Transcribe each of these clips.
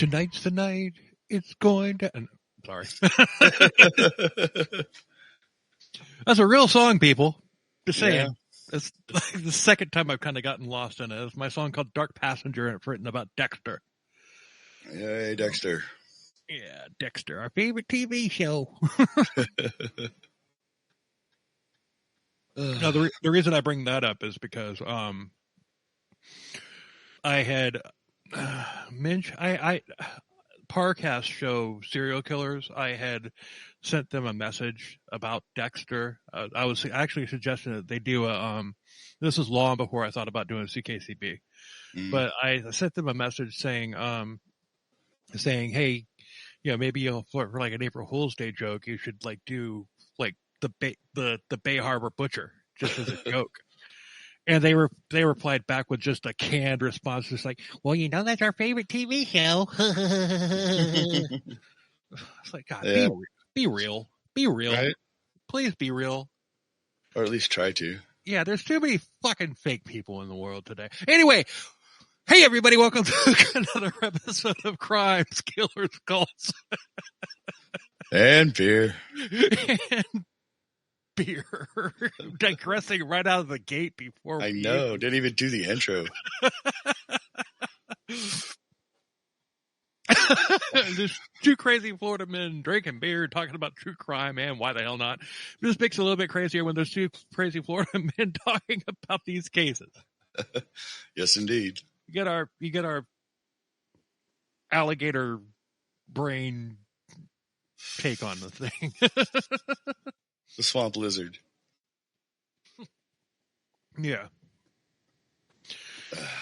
Tonight's the night. It's going to. Sorry. That's a real song, people. Just saying. Yeah. It's like the second time I've kind of gotten lost in it. It's my song called Dark Passenger, and it's written about Dexter. Yay, Dexter. Yeah, Dexter, our favorite TV show. No, the reason I bring that up is because I had Parcast show serial killers. I had sent them a message about Dexter. I was actually suggesting that they do a this is long before I thought about doing CKCB, but I sent them a message saying hey, maybe for like an April Fool's Day joke, you should like do like the Bay Harbor Butcher just as a joke. And they replied back with just a canned response, just like, well, that's our favorite TV show. It's like, God, yeah. Be real. Right? Please be real. Or at least try to. Yeah, there's too many fucking fake people in the world today. Anyway, hey everybody, welcome to another episode of Crimes, Killers, Cults. And beer. Beer. Digressing right out of the gate before I know, didn't even do the intro. There's two crazy Florida men drinking beer, talking about true crime, and why the hell not? This makes it a little bit crazier when there's two crazy Florida men talking about these cases. Yes, indeed. You get our alligator brain take on the thing. The swamp lizard. Yeah.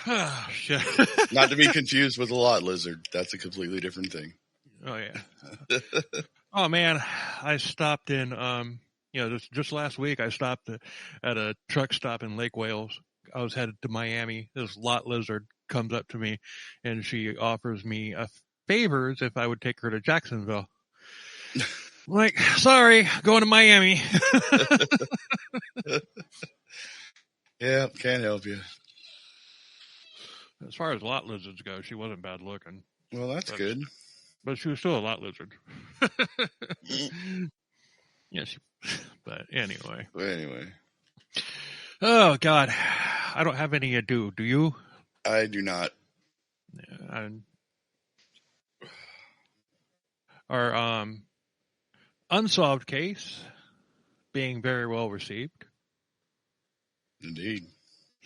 Oh, shit. Not to be confused with a lot lizard. That's a completely different thing. Oh, yeah. Oh, man. I stopped in, just last week, I stopped at a truck stop in Lake Wales. I was headed to Miami. This lot lizard comes up to me, and she offers me favors if I would take her to Jacksonville. Like, sorry, going to Miami. Yeah, can't help you. As far as lot lizards go, she wasn't bad looking. Well, that's good. But she was still a lot lizard. Yeah, but anyway. Oh, God. I don't have any ado. Do you? I do not. Yeah, our unsolved case being very well received. Indeed.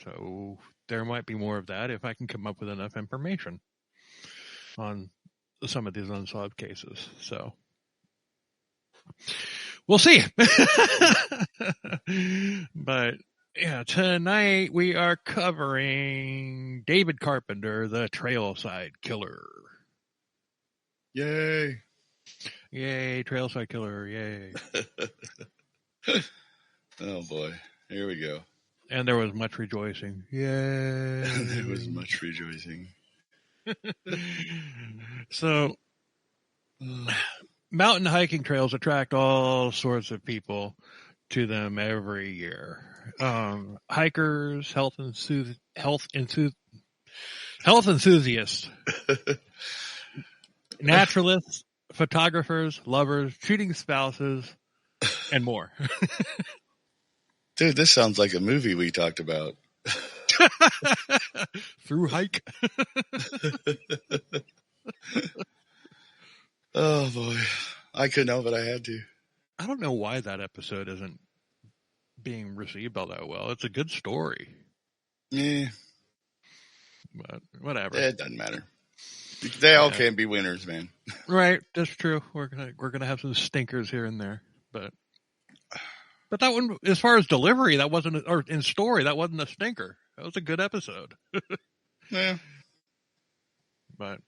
So there might be more of that if I can come up with enough information on some of these unsolved cases. So we'll see. But yeah, tonight we are covering David Carpenter, the Trailside Killer. Yay. Yay, Trailside Killer, yay. Oh boy, here we go. And there was much rejoicing. Yay. There was much rejoicing. So, mountain hiking trails attract all sorts of people to them every year. Hikers, health enthusiasts, naturalists, photographers, lovers, cheating spouses, and more. Dude, this sounds like a movie we talked about. Through hike. Oh boy, I couldn't help it. I had to. I don't know why that episode isn't being received all that well. It's a good story. Yeah, but whatever. It doesn't matter. They all can't be winners, man. Right, that's true. We're gonna have some stinkers here and there, but that one, as far as delivery, that wasn't, or in story, that wasn't a stinker. That was a good episode. Yeah. But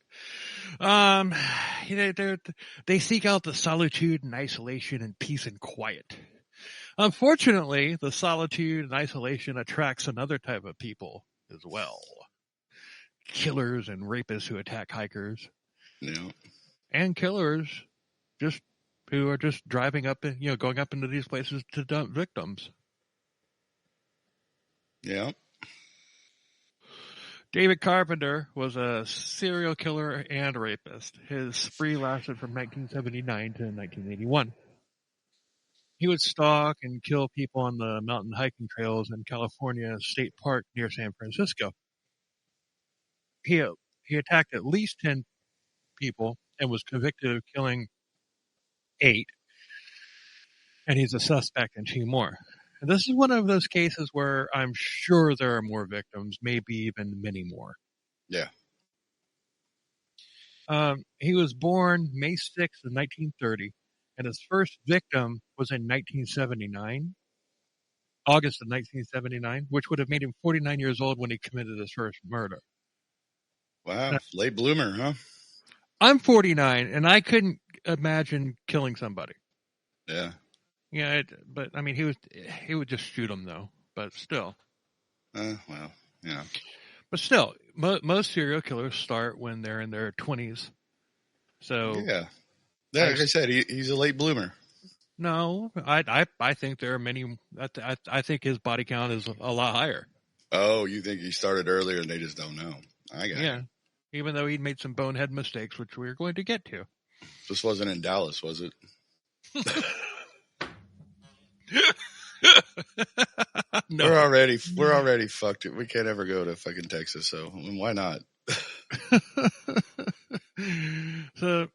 they seek out the solitude and isolation and peace and quiet. Unfortunately, the solitude and isolation attracts another type of people as well. Killers and rapists who attack hikers. Yeah. And killers who are just driving up and, going up into these places to dump victims. Yeah. David Carpenter was a serial killer and rapist. His spree lasted from 1979 to 1981. He would stalk and kill people on the mountain hiking trails in California State Park near San Francisco. He attacked at least 10 people and was convicted of killing 8, and he's a suspect in 2 more. And this is one of those cases where I'm sure there are more victims, maybe even many more. Yeah. He was born May 6th of 1930, and his first victim was in 1979, August of 1979, which would have made him 49 years old when he committed his first murder. Wow, late bloomer, huh? I'm 49, and I couldn't imagine killing somebody. Yeah. Yeah, but I mean, he would just shoot them though. But still. Well, yeah. But still, most serial killers start when they're in their 20s. So yeah, like I said, he's a late bloomer. No, I think there are many. I think his body count is a lot higher. Oh, you think he started earlier and they just don't know? I got it. Even though he'd made some bonehead mistakes, which we're going to get to. This wasn't in Dallas, was it? No. We're already fucked it. We can't ever go to fucking Texas, so why not? So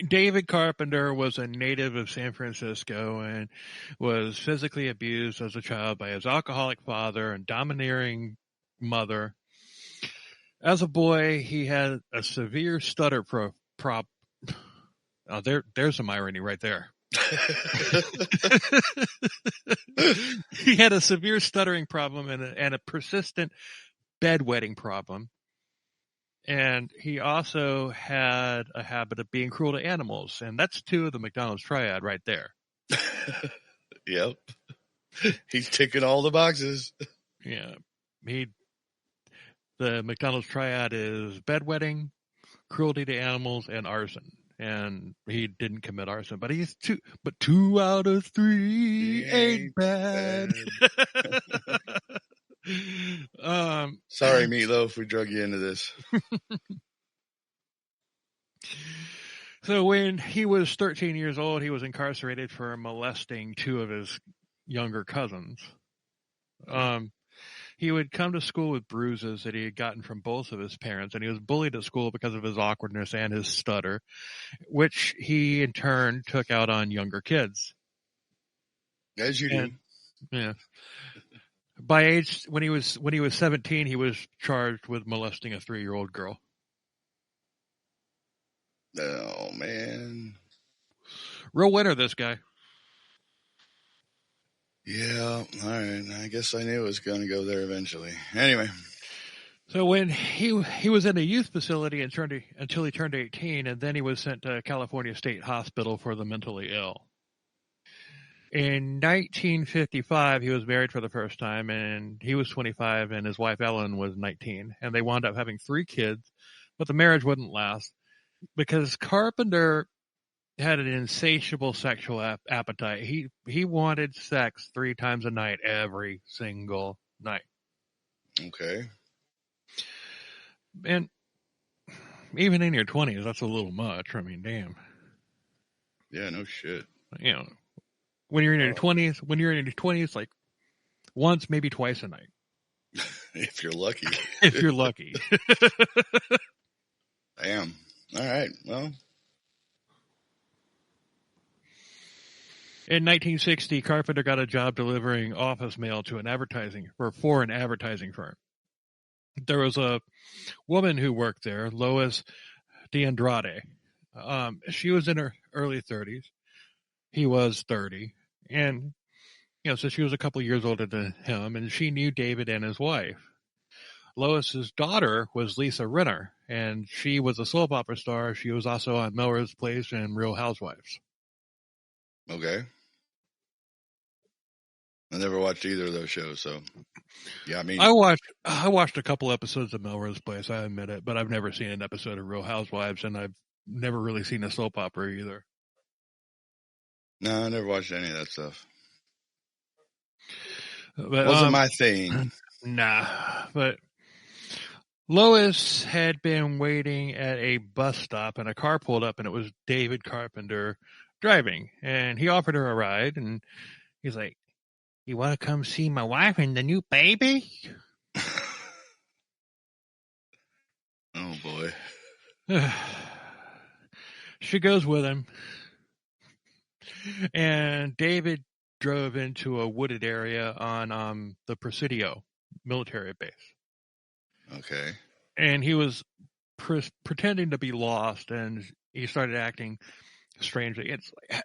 David Carpenter was a native of San Francisco and was physically abused as a child by his alcoholic father and domineering mother. As a boy, he had a severe stutter problem. Oh, there's some irony right there. He had a severe stuttering problem and a persistent bedwetting problem. And he also had a habit of being cruel to animals. And that's 2 of the McDonald's triad right there. Yep. He's ticking all the boxes. Yeah. The McDonald's triad is bedwetting, cruelty to animals, and arson. And he didn't commit arson, but he's 2 out of 3 ain't bad. Sorry, Meatloaf, we drug you into this. So when he was 13 years old, he was incarcerated for molesting 2 of his younger cousins. He would come to school with bruises that he had gotten from both of his parents, and he was bullied at school because of his awkwardness and his stutter, which he in turn took out on younger kids. As you do. Yeah. By age, when he was 17, he was charged with molesting a 3-year-old girl. Oh, man. Real winner, this guy. Yeah, all right. I guess I knew it was going to go there eventually. Anyway. So when he was in a youth facility until he turned 18, and then he was sent to California State Hospital for the mentally ill. In 1955, he was married for the first time, and he was 25, and his wife Ellen was 19, and they wound up having 3 kids, but the marriage wouldn't last because Carpenter had an insatiable sexual appetite. He wanted sex 3 times a night, every single night. Okay. And even in your 20s, that's a little much. I mean, damn. Yeah, no shit. You know, when you're in your 20s, like once, maybe twice a night. If you're lucky. If you're lucky. Damn. All right. Well. In 1960, Carpenter got a job delivering office mail to for an advertising firm. There was a woman who worked there, Lois DeAndrade. She was in her early 30s. He was 30. And, so she was a couple years older than him, and she knew David and his wife. Lois's daughter was Lisa Rinna, and she was a soap opera star. She was also on Melrose Place and Real Housewives. Okay. I never watched either of those shows, so yeah, I mean, I watched a couple episodes of Melrose Place, I admit it, but I've never seen an episode of Real Housewives, and I've never really seen a soap opera either. No, I never watched any of that stuff. But, wasn't my thing. Nah, but Lois had been waiting at a bus stop, and a car pulled up, and it was David Carpenter driving. And he offered her a ride, and he's like, "You want to come see my wife and the new baby?" Oh, boy. She goes with him, and David drove into a wooded area on the Presidio military base. Okay. And he was pretending to be lost, and he started acting strangely. It's like,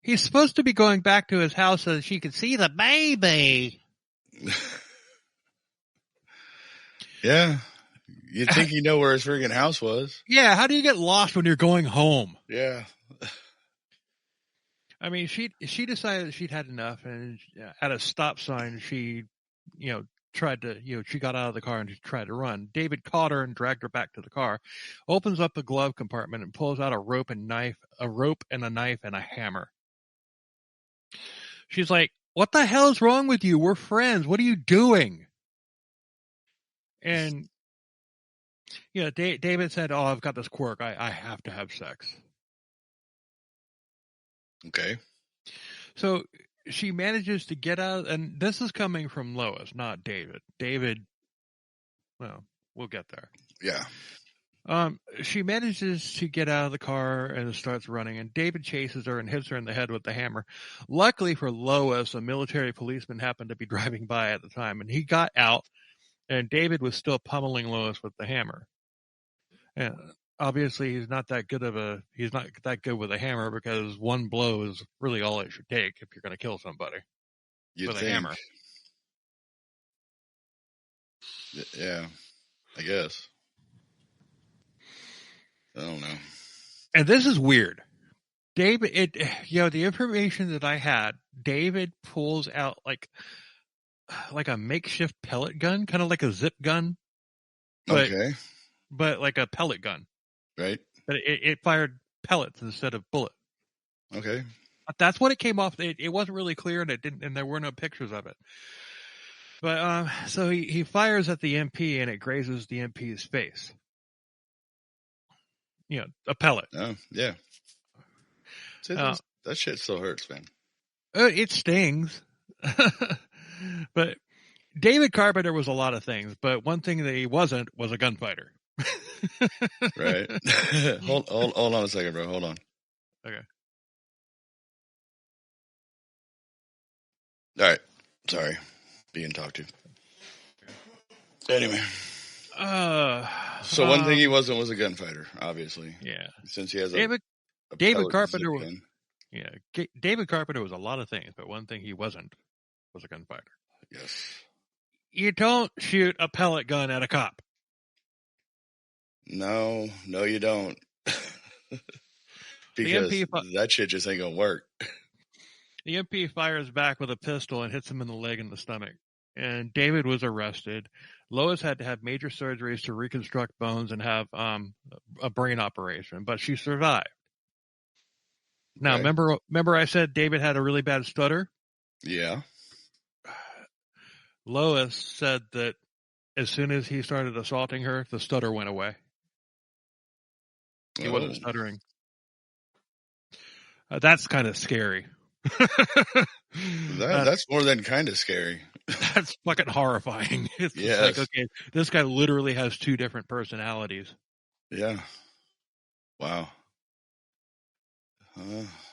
he's supposed to be going back to his house so that she could see the baby. Yeah. You'd think you know where his friggin' house was. Yeah, how do you get lost when you're going home? Yeah. I mean, she decided that she'd had enough, and at a stop sign, she, tried to, she got out of the car and she tried to run. David caught her and dragged her back to the car, opens up the glove compartment and pulls out a rope and a knife and a hammer. She's like, "What the hell is wrong with you? We're friends. What are you doing?" And, David said, "Oh, I've got this quirk. I have to have sex." Okay. So she manages to get out, and this is coming from Lois, not David. David, well, we'll get there. Yeah. She manages to get out of the car and starts running, and David chases her and hits her in the head with the hammer. Luckily for Lois, a military policeman happened to be driving by at the time, and he got out, and David was still pummeling Lois with the hammer. And obviously he's not that good with a hammer, because one blow is really all it should take if you're going to kill somebody with a hammer. Yeah, I guess. I don't know. And this is weird. David, the information that I had, David pulls out like a makeshift pellet gun, kind of like a zip gun. Okay. But like a pellet gun. Right. But it fired pellets instead of bullets. Okay. That's what it came off. It wasn't really clear, and there were no pictures of it. But so he fires at the MP, and it grazes the MP's face. A pellet. Oh, yeah. See, that shit still hurts, man. It stings. But David Carpenter was a lot of things, but one thing that he wasn't was a gunfighter. Right. Hold on a second, bro. Hold on. Okay. All right. Sorry. Being talked to. Anyway. So one thing he wasn't was a gunfighter, obviously. Yeah. Since he has David Carpenter was. Yeah. David Carpenter was a lot of things, but one thing he wasn't was a gunfighter. Yes. You don't shoot a pellet gun at a cop. No, you don't. Because that shit just ain't gonna work. The MP fires back with a pistol and hits him in the leg and the stomach. And David was arrested. Lois had to have major surgeries to reconstruct bones and have a brain operation, but she survived. Now, remember I said David had a really bad stutter? Yeah. Lois said that as soon as he started assaulting her, the stutter went away. He wasn't stuttering. That's kind of scary. That's more than kind of scary. That's fucking horrifying. It's like, okay, this guy literally has two different personalities. Yeah. Wow.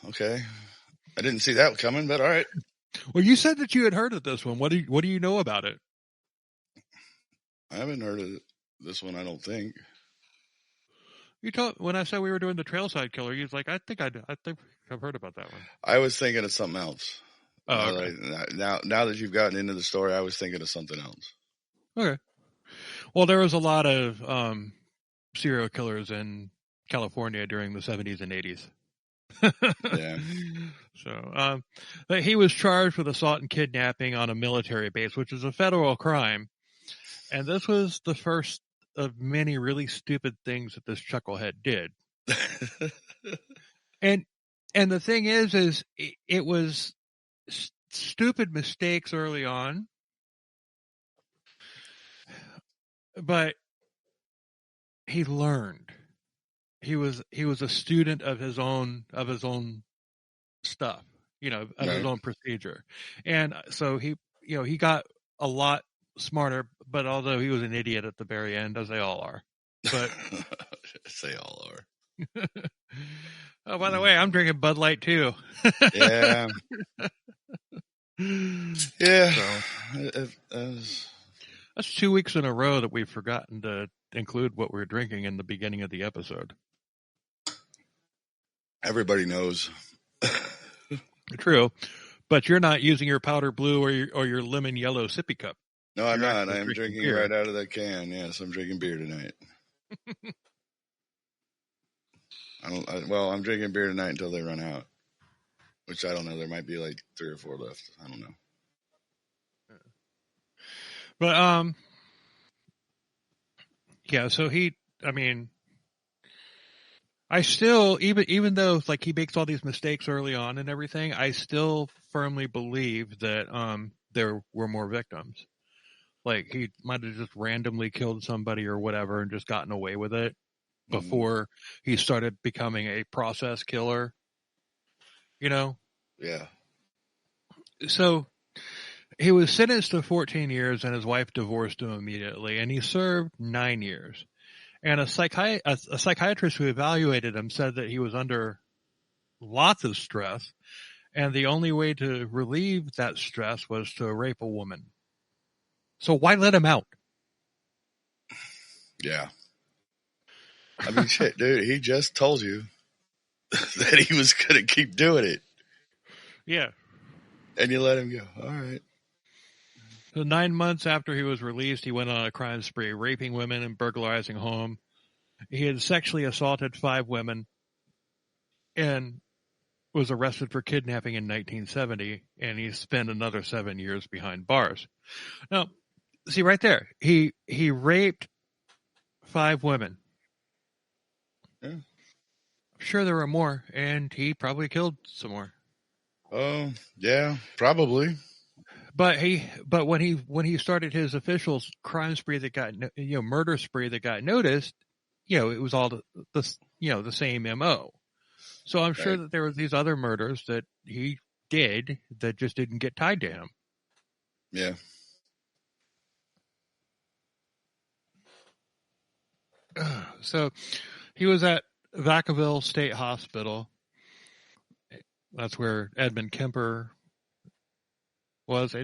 Okay. I didn't see that coming, but all right. Well, you said that you had heard of this one. What do you know about it? I haven't heard of this one, I don't think. You told when I said we were doing the Trailside Killer, you was like, I think I've heard about that one. I was thinking of something else. Oh, okay. Now that you've gotten into the story, I was thinking of something else. Okay. Well, there was a lot of serial killers in California during the 70s and 80s. Yeah. So, but he was charged with assault and kidnapping on a military base, which is a federal crime. And this was the first of many really stupid things that this chucklehead did. And the thing is it was stupid mistakes early on, but he learned. He was a student of his own stuff, of Right. his own procedure. And so he got a lot smarter, but although he was an idiot at the very end, as they all are. But as they all are. Oh, by the way, I'm drinking Bud Light too. Yeah. Yeah. So, that's 2 weeks in a row that we've forgotten to include what we're drinking in the beginning of the episode. Everybody knows. True, but you're not using your powder blue or your lemon yellow sippy cup. No, I'm not. I'm drinking beer right out of that can. Yes, I'm drinking beer tonight. I'm drinking beer tonight until they run out, which I don't know. There might be like 3 or 4 left. I don't know. But yeah. So I still, even though like he makes all these mistakes early on and everything, I still firmly believe that there were more victims. Like he might have just randomly killed somebody or whatever and just gotten away with it before he started becoming a process killer. Yeah. So he was sentenced to 14 years and his wife divorced him immediately, and he served 9 years. And a psychiatrist who evaluated him said that he was under lots of stress, and the only way to relieve that stress was to rape a woman. So why let him out? Yeah. I mean, shit, dude, he just told you that he was going to keep doing it. Yeah. And you let him go. All right. So 9 months after he was released, he went on a crime spree, raping women and burglarizing home. He had sexually assaulted 5 women and was arrested for kidnapping in 1970, and he spent another 7 years behind bars. Now, see right there, he raped 5 women. Yeah. I'm sure there were more, and he probably killed some more. Oh, yeah, probably. But when he started his official crime spree that got murder spree that got noticed, it was all the same MO. So I'm sure that there were these other murders that he did that just didn't get tied to him. Yeah. So he was at Vacaville State Hospital. That's where Edmund Kemper was.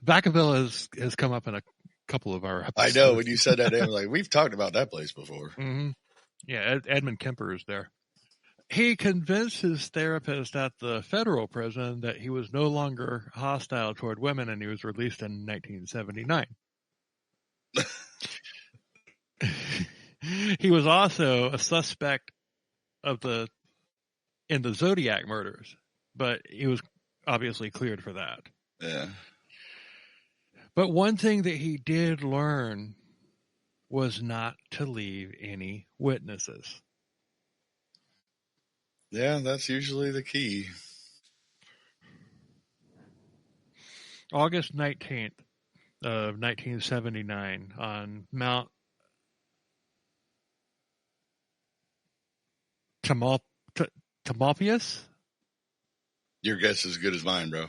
Vacaville has come up in a couple of our episodes. I know, when you said that name, like, we've talked about that place before. Mm-hmm. Yeah, Edmund Kemper is there. He convinced his therapist at the federal prison that he was no longer hostile toward women, and he was released in 1979. He was also a suspect in the Zodiac murders, but he was obviously cleared for that. Yeah. But one thing that he did learn was not to leave any witnesses. Yeah, that's usually the key. August 19th of 1979 on Mount Tamalpais? Your guess is as good as mine, bro.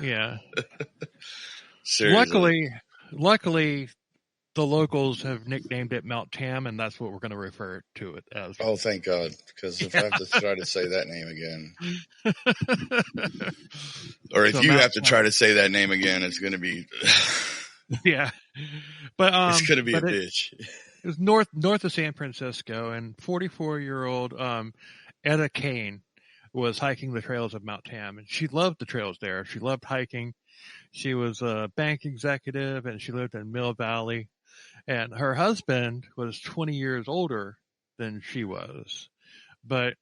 Yeah. Seriously. Luckily, the locals have nicknamed it Mount Tam, and that's what we're going to refer to it as. Oh, thank God. Because if I have to try to say that name again, or if you have to try to say that name again, it's going to be... Yeah. But it's going to be a bitch. It was north of San Francisco, and 44-year-old Etta Kane was hiking the trails of Mount Tam, and she loved the trails there. She loved hiking. She was a bank executive, and she lived in Mill Valley. And her husband was 20 years older than she was. But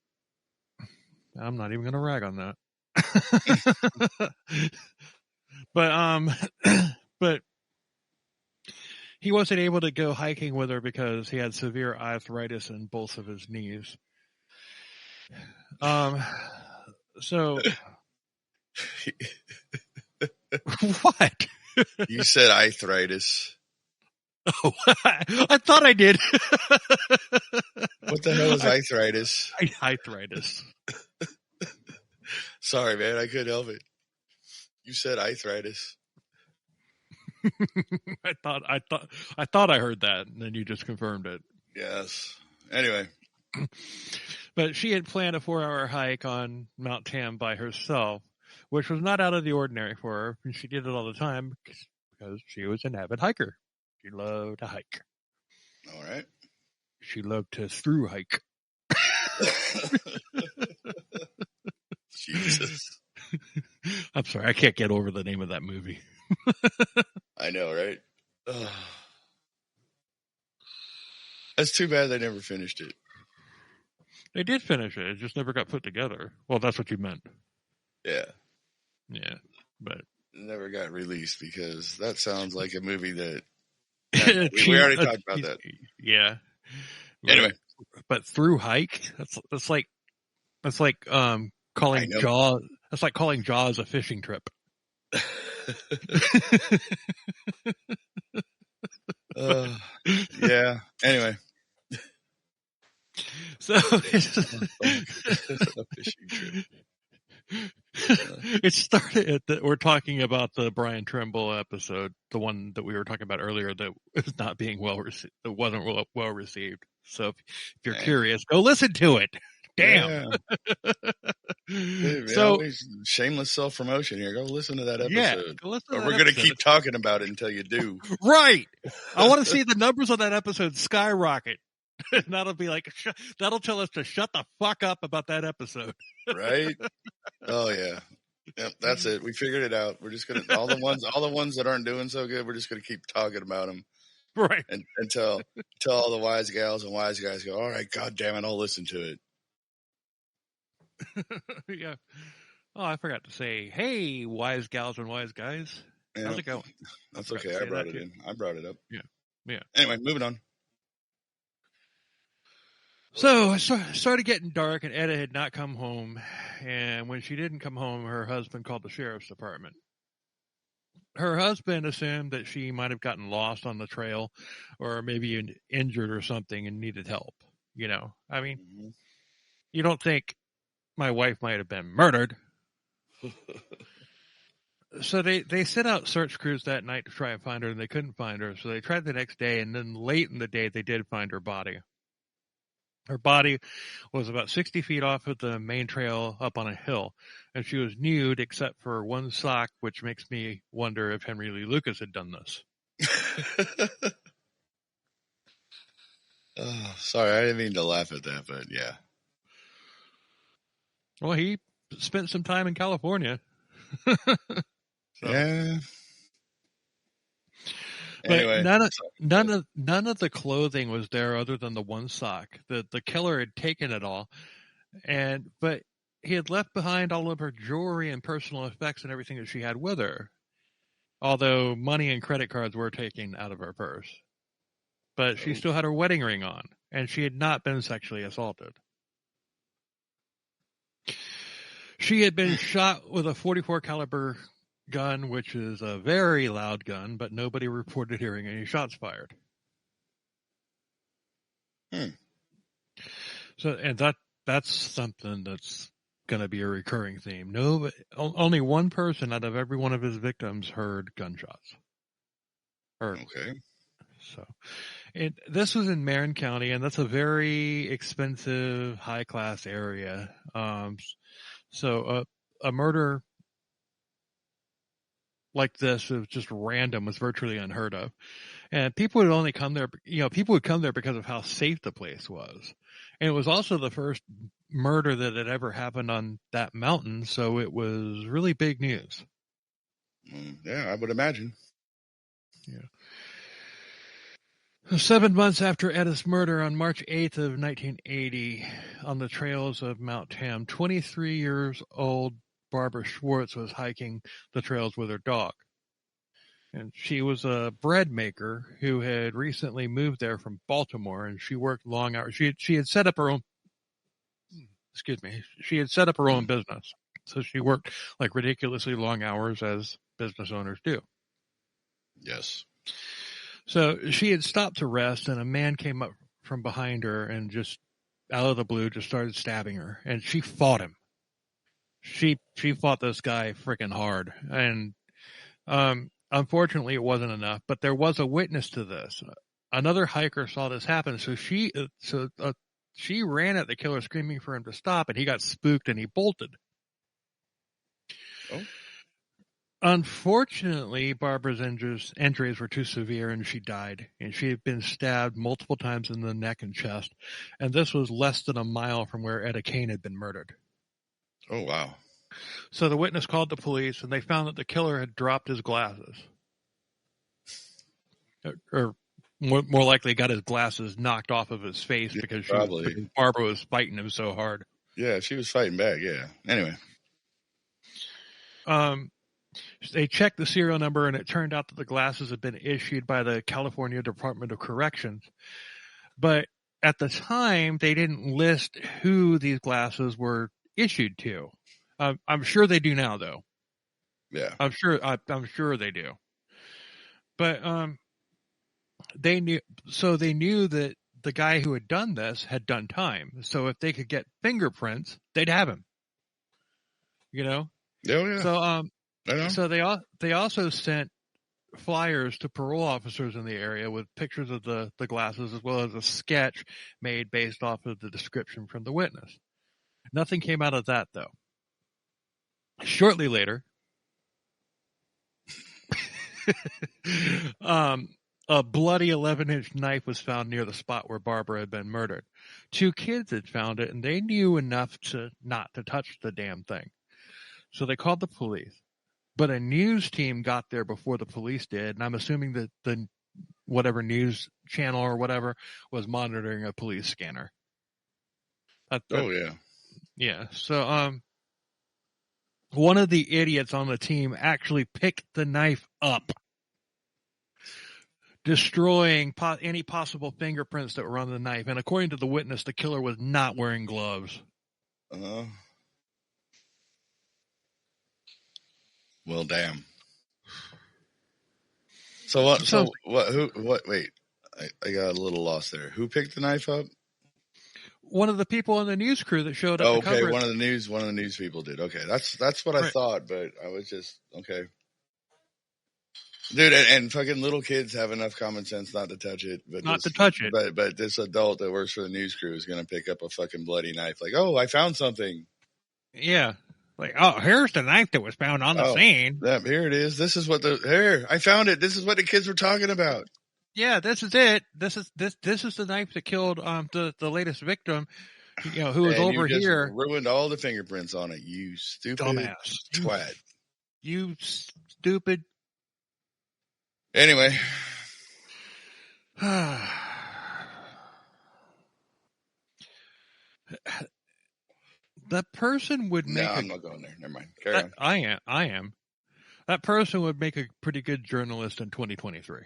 I'm not even going to rag on that. But he wasn't able to go hiking with her because he had severe arthritis in both of his knees. So what? You said arthritis. Oh, I thought I did. What the hell is arthritis? Arthritis. Sorry, man. I couldn't help it. You said arthritis. I thought I heard that, and then you just confirmed it. Yes. Anyway. But she had planned a 4-hour hike on Mount Tam by herself, which was not out of the ordinary for her. And she did it all the time because she was an avid hiker. She loved to hike. All right. She loved to through hike. Jesus. I'm sorry, I can't get over the name of that movie. I know, right? Ugh. That's too bad they never finished it. They did finish it. It just never got put together. Well, that's what you meant. Yeah. Yeah, but it never got released because that sounds like a movie that we already talked about that. Yeah. Anyway, but through hike, that's like calling Jaws. That's like calling Jaws a fishing trip. Yeah. Anyway. So it started we're talking about the Brian Trimble episode, the one that we were talking about earlier that is not being that wasn't well received. So if you're curious, go listen to it. Damn. Yeah. Dude, so shameless self-promotion here. Go listen to that episode. Yeah, go listen to that we're going to keep talking about it until you do. Right. I want to see the numbers on that episode skyrocket. That'll be like, that'll tell us to shut the fuck up about that episode. Right? Oh yeah. Yep, that's it. We figured it out. We're just going to, all the ones that aren't doing so good, we're just going to keep talking about them. Right. And until all the wise gals and wise guys go, all right, God damn it, I'll listen to it. Yeah. Oh, I forgot to say, hey, wise gals and wise guys. Yeah. How's it going? That's okay. I brought it in. I brought it up. Yeah. Yeah. Anyway, moving on. So it started getting dark, and Etta had not come home. And when she didn't come home, her husband called the sheriff's department. Her husband assumed that she might have gotten lost on the trail or maybe injured or something and needed help. You know, I mean, you don't think my wife might have been murdered. So they sent out search crews that night to try and find her, and they couldn't find her. So they tried the next day, and then late in the day, they did find her body. Her body was about 60 feet off of the main trail up on a hill, and she was nude except for one sock, which makes me wonder if Henry Lee Lucas had done this. Oh, sorry, I didn't mean to laugh at that, but yeah. Well, he spent some time in California. Yeah. But anyway, none of the clothing was there other than the one sock. The killer had taken it all, but he had left behind all of her jewelry and personal effects and everything that she had with her. Although money and credit cards were taken out of her purse, but she still had her wedding ring on, and she had not been sexually assaulted. She had been shot with a .44 caliber gun, which is a very loud gun, but nobody reported hearing any shots fired. So, and that's something that's going to be a recurring theme. Only one person out of every one of his victims heard gunshots. Okay. So, and this was in Marin County, and that's a very expensive, high-class area. So a murder like this was just random, was virtually unheard of. And people would only come there, people would come there because of how safe the place was. And it was also the first murder that had ever happened on that mountain, so it was really big news. Yeah, I would imagine. Yeah. 7 months after Etta's murder on March 8th of 1980, on the trails of Mount Tam, 23 years old Barbara Schwartz was hiking the trails with her dog. And she was a bread maker who had recently moved there from Baltimore, and she worked long hours. She had set up her own, she had set up her own business. So she worked like ridiculously long hours as business owners do. Yes. So she had stopped to rest, and a man came up from behind her and just out of the blue just started stabbing her, and she fought him. She fought this guy freaking hard, and unfortunately it wasn't enough. But there was a witness to this. Another hiker saw this happen, so she ran at the killer screaming for him to stop, and he got spooked and he bolted. Oh. Unfortunately, Barbara's injuries were too severe and she died. And she had been stabbed multiple times in the neck and chest. And this was less than a mile from where Etta Kane had been murdered. Oh, wow. So the witness called the police, and they found that the killer had dropped his glasses. Or more likely got his glasses knocked off of his face because Barbara was fighting him so hard. Yeah, she was fighting back, yeah. Anyway. They checked the serial number, and it turned out that the glasses had been issued by the California Department of Corrections. But at the time, they didn't list who these glasses were issued to. I'm sure they do now, though. Yeah, I'm sure they do. But they knew that the guy who had done this had done time. So if they could get fingerprints, they'd have him. You know. Oh, yeah. So they also sent flyers to parole officers in the area with pictures of the glasses as well as a sketch made based off of the description from the witness. Nothing came out of that, though. Shortly later, a bloody 11-inch knife was found near the spot where Barbara had been murdered. 2 kids had found it, and they knew enough not to touch the damn thing. So they called the police. But a news team got there before the police did, and I'm assuming that the whatever news channel or whatever was monitoring a police scanner. Yeah. Yeah. So one of the idiots on the team actually picked the knife up, destroying any possible fingerprints that were on the knife. And according to the witness, the killer was not wearing gloves. Well, damn. So what? So what? Who? What? Wait, I got a little lost there. Who picked the knife up? One of the people on the news crew that showed up. Oh, okay, one of the news people did. Okay, that's what I thought, but I was just okay. Dude, and fucking little kids have enough common sense not to touch it. But this adult that works for the news crew is going to pick up a fucking bloody knife. Like, oh, I found something. Yeah. Like, oh, here's the knife that was found on the scene. Yeah, here it is. This is what I found it. This is what the kids were talking about. Yeah, this is it. This is the knife that killed the latest victim. Who was over here. Ruined all the fingerprints on it. You stupid dumbass twat. You stupid. Anyway. That person would make. No, I'm not going there. Never mind. Carry on. I am. That person would make a pretty good journalist in 2023.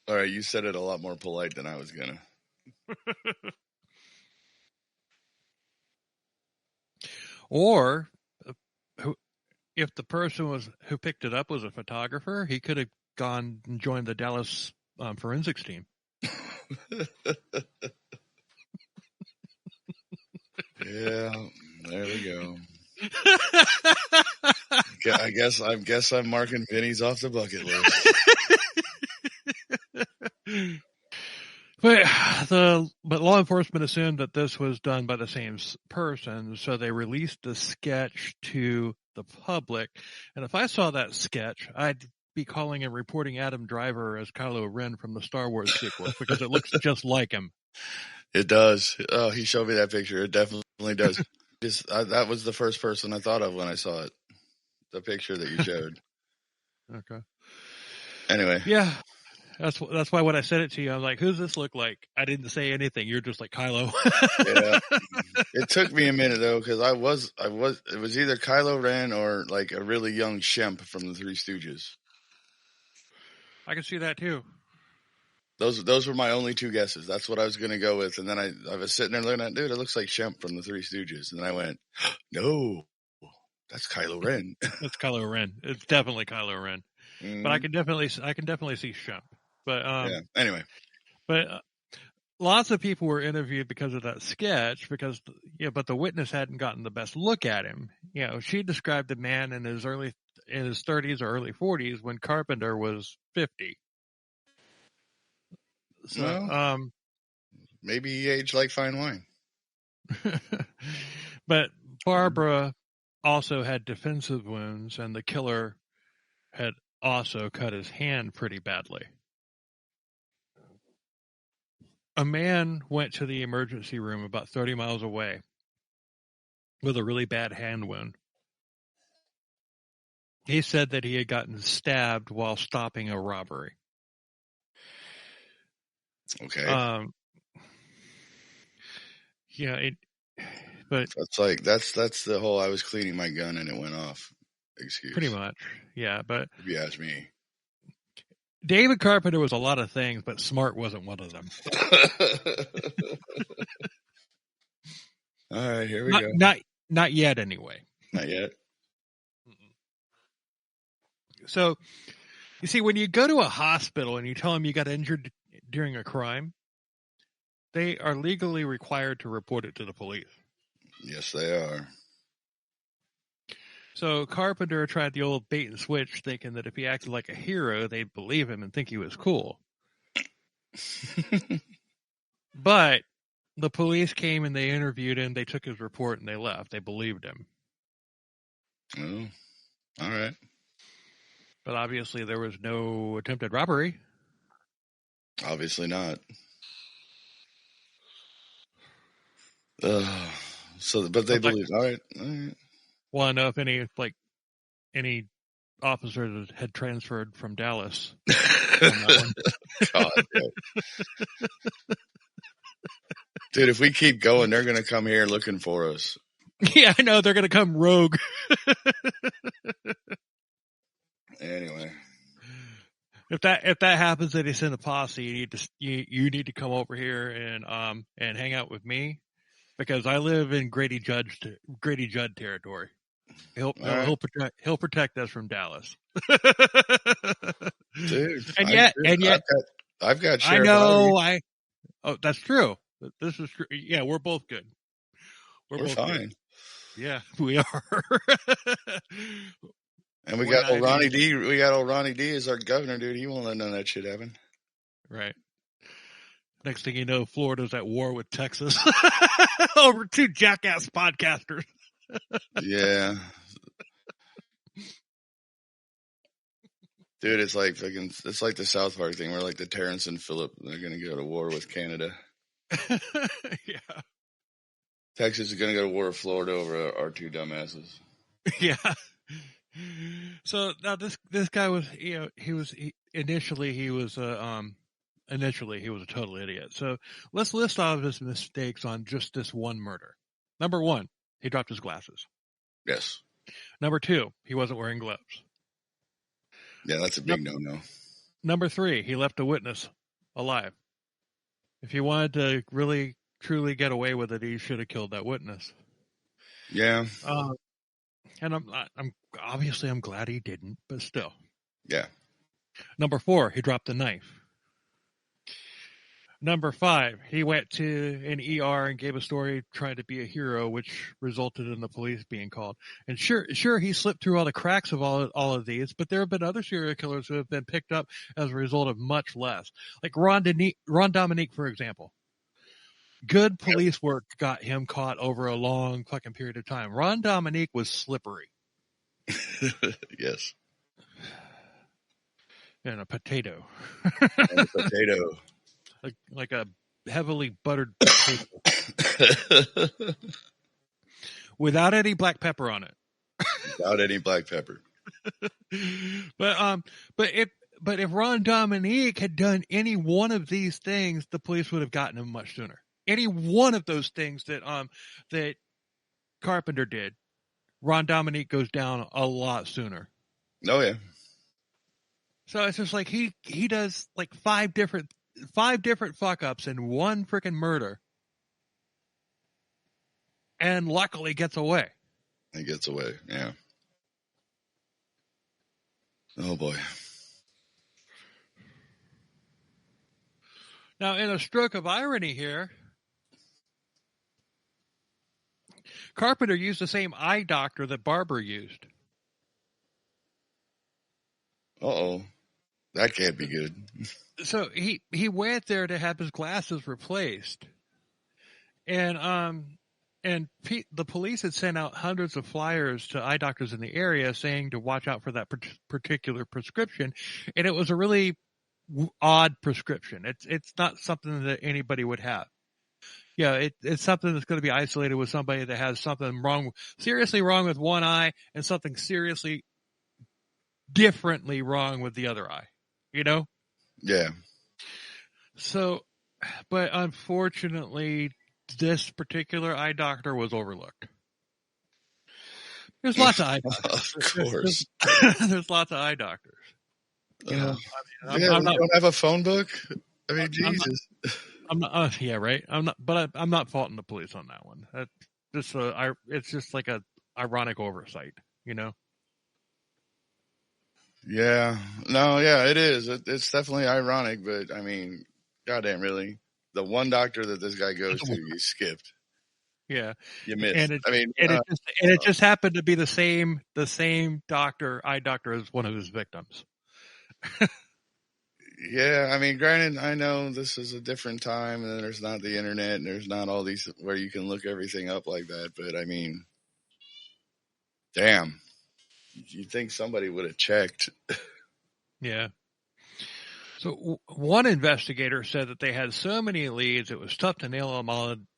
All right, you said it a lot more polite than I was gonna. Or, if the person who picked it up was a photographer, he could have gone and joined the Dallas forensics team. Yeah, there we go. I guess I'm marking Vinny's off the bucket list. But law enforcement assumed that this was done by the same person, so they released the sketch to the public. And if I saw that sketch, I'd be calling and reporting Adam Driver as Kylo Ren from the Star Wars sequels because it looks just like him. It does. Oh, he showed me that picture. It definitely does. That was the first person I thought of when I saw it. The picture that you showed. Okay. Anyway. Yeah. That's why when I said it to you, I'm like, who's this look like? I didn't say anything. You're just like Kylo. Yeah. It took me a minute though, because it was either Kylo Ren or like a really young Shemp from the Three Stooges. I can see that too. Those were my only 2 guesses. That's what I was going to go with. And then I was sitting there looking at, dude, it looks like Shemp from the Three Stooges. And then I went, no, That's Kylo Ren. That's Kylo Ren. It's definitely Kylo Ren. But I can definitely see Shemp. But yeah. Anyway, but lots of people were interviewed because of that sketch but the witness hadn't gotten the best look at him. She described the man in his 30s or early 40s when Carpenter was 50. So, well, maybe he aged like fine wine. But Barbara also had defensive wounds, and the killer had also cut his hand pretty badly. A man went to the emergency room about 30 miles away with a really bad hand wound. He said that he had gotten stabbed while stopping a robbery. Okay. But that's the whole I was cleaning my gun and it went off excuse. Pretty much, yeah. But if you ask me, David Carpenter was a lot of things, but smart wasn't one of them. All right, here we go. Not yet, anyway. Not yet. So, you see, when you go to a hospital and you tell them you got injured during a crime, they are legally required to report it to the police. Yes, they are. So Carpenter tried the old bait and switch, thinking that if he acted like a hero, they'd believe him and think he was cool. But the police came and they interviewed him. They took his report and they left. They believed him. Oh, all right. But obviously there was no attempted robbery. Obviously not. But they believed. All right. Want to know if any officers had transferred from Dallas? God, dude, if we keep going, they're going to come here looking for us. Yeah, I know. They're going to come rogue. Anyway, if that happens, that they send a posse, you need to come over here and hang out with me, because I live in Grady Judd territory. He'll protect us from Dallas. Dude, and yet I've got Sheriff. I know. That's true. This is true. Yeah, we're both good. We're both fine. Good. Yeah, we are. And we got old Ronnie D. We got old Ronnie D. as our governor, dude. He won't let none of that shit happen. Right. Next thing you know, Florida's at war with Texas over two jackass podcasters. Yeah. Dude, it's like the South Park thing. We're like the Terrence and Phillip. They're going to go to war with Canada. Yeah. Texas is going to go to war with Florida over our two dumbasses. Yeah. So now this guy was, initially he was a total idiot. So let's list all of his mistakes on just this one murder. Number 1, he dropped his glasses. Yes. Number 2, he wasn't wearing gloves. Yeah, that's a big no-no. Number 3, he left a witness alive. If he wanted to really, truly get away with it, he should have killed that witness. Yeah. And I'm glad he didn't, but still. Yeah. Number 4, he dropped the knife. Number 5, he went to an ER and gave a story trying to be a hero, which resulted in the police being called. And sure, he slipped through all the cracks of all of these, but there have been other serial killers who have been picked up as a result of much less. Like Ron Dominique, for example. Good police work got him caught over a long fucking period of time. Ron Dominique was slippery. Yes. And a potato. Like a heavily buttered potato. Without any black pepper on it. Without any black pepper. But if Ron Dominique had done any one of these things, the police would have gotten him much sooner. Any one of those things that Carpenter did, Ron Dominique goes down a lot sooner. Oh yeah. So it's just like he does like five different fuck ups in one freaking murder, and luckily gets away. It gets away. Yeah. Oh boy. Now, in a stroke of irony here, Carpenter used the same eye doctor that Barber used. Uh-oh. That can't be good. So he went there to have his glasses replaced. And the police had sent out hundreds of flyers to eye doctors in the area saying to watch out for that particular prescription. And it was a really odd prescription. It's not something that anybody would have. Yeah, it's something that's going to be isolated with somebody that has something seriously wrong with one eye and something seriously differently wrong with the other eye, you know? Yeah. So, but unfortunately, this particular eye doctor was overlooked. There's lots of eye doctors. Of course. There's lots of eye doctors. You know, you don't have a phone book? I mean, Jesus. I'm not, yeah, right. I'm not faulting the police on that one. It's just like a ironic oversight, you know? Yeah. No, yeah, it is. It's definitely ironic, but I mean, goddamn, really. The one doctor that this guy goes to, you skipped. Yeah. You missed. And it just happened to be the same eye doctor as one of his victims. Yeah, I mean, granted, I know this is a different time and there's not the internet and there's not all these where you can look everything up like that, but I mean, damn. You'd think somebody would have checked. Yeah. So one investigator said that they had so many leads, it was tough to nail them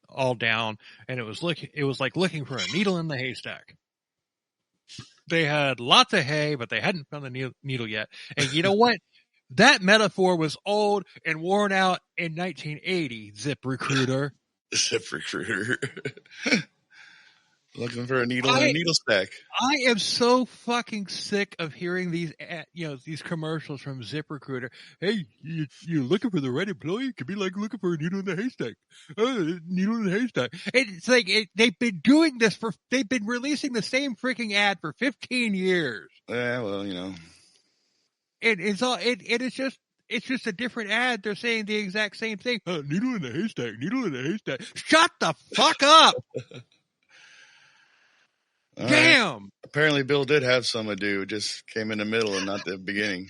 all down, and it was like looking for a needle in the haystack. They had lots of hay, but they hadn't found the needle yet. And you know what? That metaphor was old and worn out in 1980, ZipRecruiter. ZipRecruiter. Looking for a needle in a needle stack. I am so fucking sick of hearing these commercials from ZipRecruiter. Hey, you're looking for the right employee? It could be like looking for a needle in the haystack. Needle in the haystack. It's like they've been doing this they've been releasing the same freaking ad for 15 years. Yeah, well, you know. It's just a different ad. They're saying the exact same thing. Needle in the haystack, needle in the haystack. Shut the fuck up. Damn. Right. Apparently Bill did have some ado. It just came in the middle and not the beginning.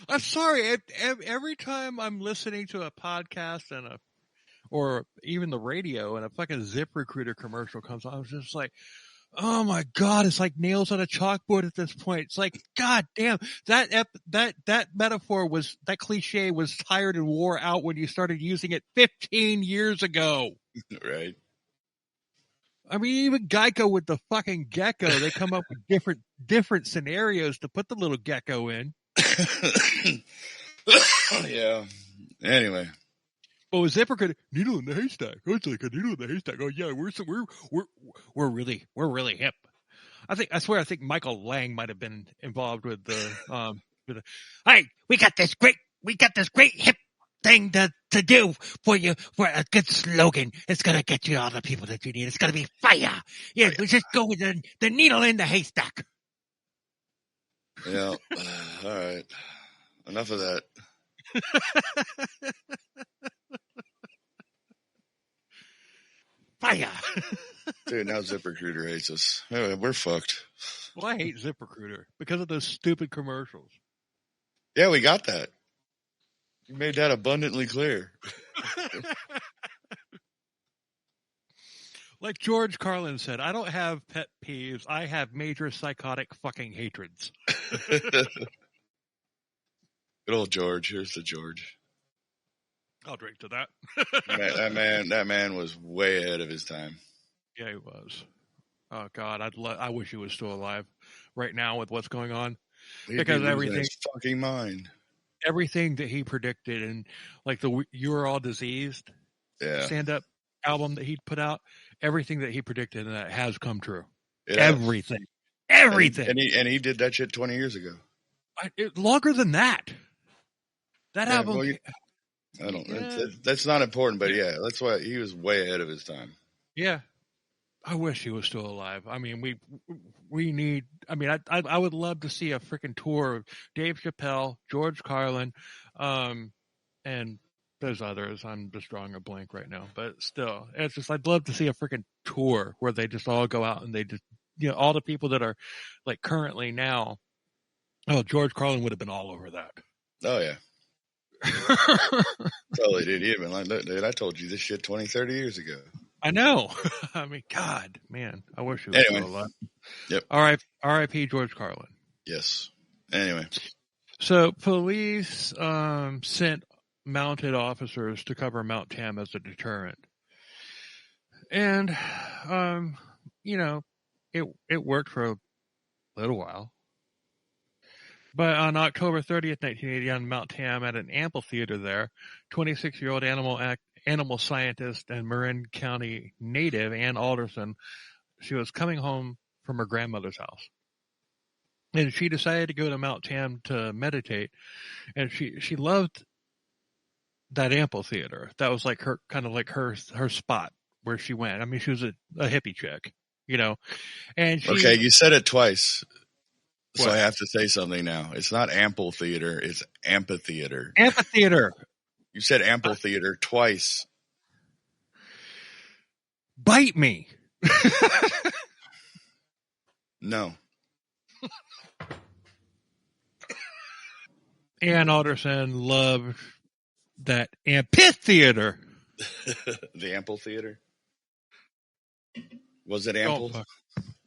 I'm sorry. Every time I'm listening to a podcast or even the radio and a fucking ZipRecruiter commercial comes on, I was just like, oh my God, it's like nails on a chalkboard at this point. It's like, God damn, that metaphor that cliche was tired and wore out when you started using it 15 years ago. Right. I mean, even Geico with the fucking gecko, they come up with different scenarios to put the little gecko in. Yeah. Anyway. But with ZipRecruiter, needle in the haystack. Oh, it's like a needle in the haystack. Oh yeah, we're really hip. I swear I think Michael Lang might have been involved with the hey, we got this great hip thing to do for you for a good slogan. It's gonna get you all the people that you need. It's gonna be fire. Yeah, we just go with the needle in the haystack. Yeah. All right. Enough of that. Fire. Dude, now ZipRecruiter hates us. Anyway, we're fucked. Well, I hate ZipRecruiter because of those stupid commercials. Yeah, we got that. You made that abundantly clear. Like George Carlin said, I don't have pet peeves. I have major psychotic fucking hatreds. Good old George. Here's the George. I'll drink to that. that man was way ahead of his time. Yeah, he was. Oh God, I wish he was still alive right now with what's going on. Because everything, his fucking mind. Everything that he predicted, and like the "You Are All Diseased" stand-up album that he put out, everything that he predicted and that has come true. Everything. And he did that shit 20 years ago. Longer than that. That album. Well, I don't. Yeah. That's not important, but yeah, that's why he was way ahead of his time. Yeah, I wish he was still alive. I mean, we need. I mean, I would love to see a freaking tour of Dave Chappelle, George Carlin, and there's others. I'm just drawing a blank right now, but still, it's just I'd love to see a freaking tour where they just all go out and they just, all the people that are like currently now. Oh, George Carlin would have been all over that. Oh yeah. Totally, dude. He'd have been like, look, dude, I told you this shit 20, 30 years ago. I know. I mean, God, man, I wish he was still alive. Yep. R.I.P. George Carlin. Yes. Anyway. So police sent mounted officers to cover Mount Tam as a deterrent. And, it worked for a little while. But on October 30th, 1980, on Mount Tam at an amphitheater there, 26-year-old animal scientist and Marin County native Ann Alderson, she was coming home from her grandmother's house. And she decided to go to Mount Tam to meditate. And she loved that amphitheater. That was like her, kind of like her spot where she went. I mean, she was a hippie chick, And okay, you said it twice. So I have to say something now. It's not amphitheater, it's amphitheater. Amphitheater. You said amphitheater twice. Bite me. No. Ann Alderson loved that amphitheater. The amphitheater? Was it ample?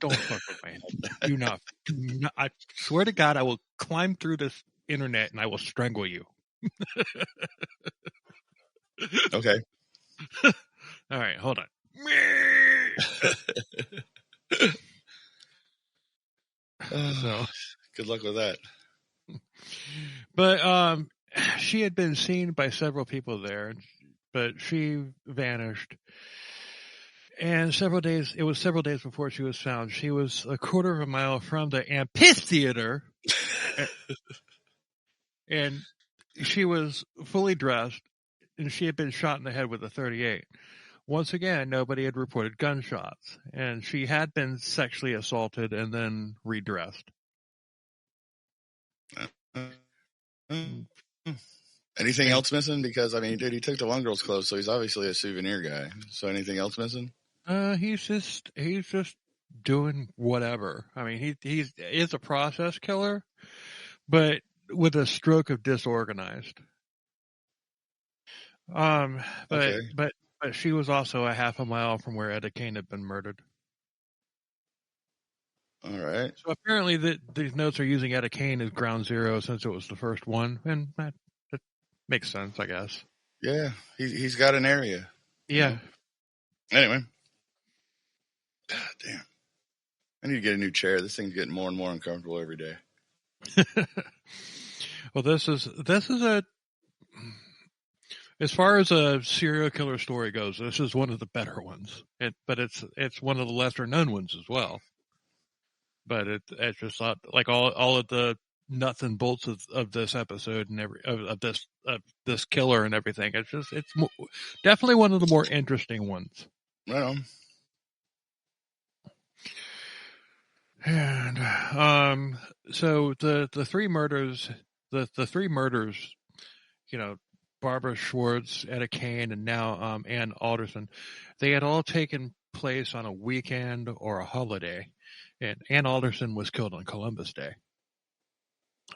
Don't fuck with my head. Do not. I swear to God, I will climb through this internet and I will strangle you. Okay. All right, hold on. So, good luck with that. But she had been seen by several people there, but she vanished. And it was several days before she was found. She was a quarter of a mile from the amphitheater. And she was fully dressed, and she had been shot in the head with a .38. Once again, nobody had reported gunshots, and she had been sexually assaulted and then redressed. Anything else missing? Because, I mean, dude, he took the one girl's clothes, so he's obviously a souvenir guy. So anything else missing? He's just doing whatever. I mean, he is a process killer, but with a stroke of disorganized. But she was also a half a mile from where Etta Kane had been murdered. All right. So apparently these notes are using Etta Kane as ground zero since it was the first one, and that makes sense, I guess. Yeah, he's got an area. Yeah. Anyway. God damn. I need to get a new chair. This thing's getting more and more uncomfortable every day. Well, this is as far as a serial killer story goes, this is one of the better ones. But it's one of the lesser known ones as well. But it's just not like all of the nuts and bolts of this episode and of this killer and everything. It's definitely one of the more interesting ones. Right on. And so the three murders, Barbara Schwartz, Etta Kane, and now Ann Alderson, they had all taken place on a weekend or a holiday, and Ann Alderson was killed on Columbus Day.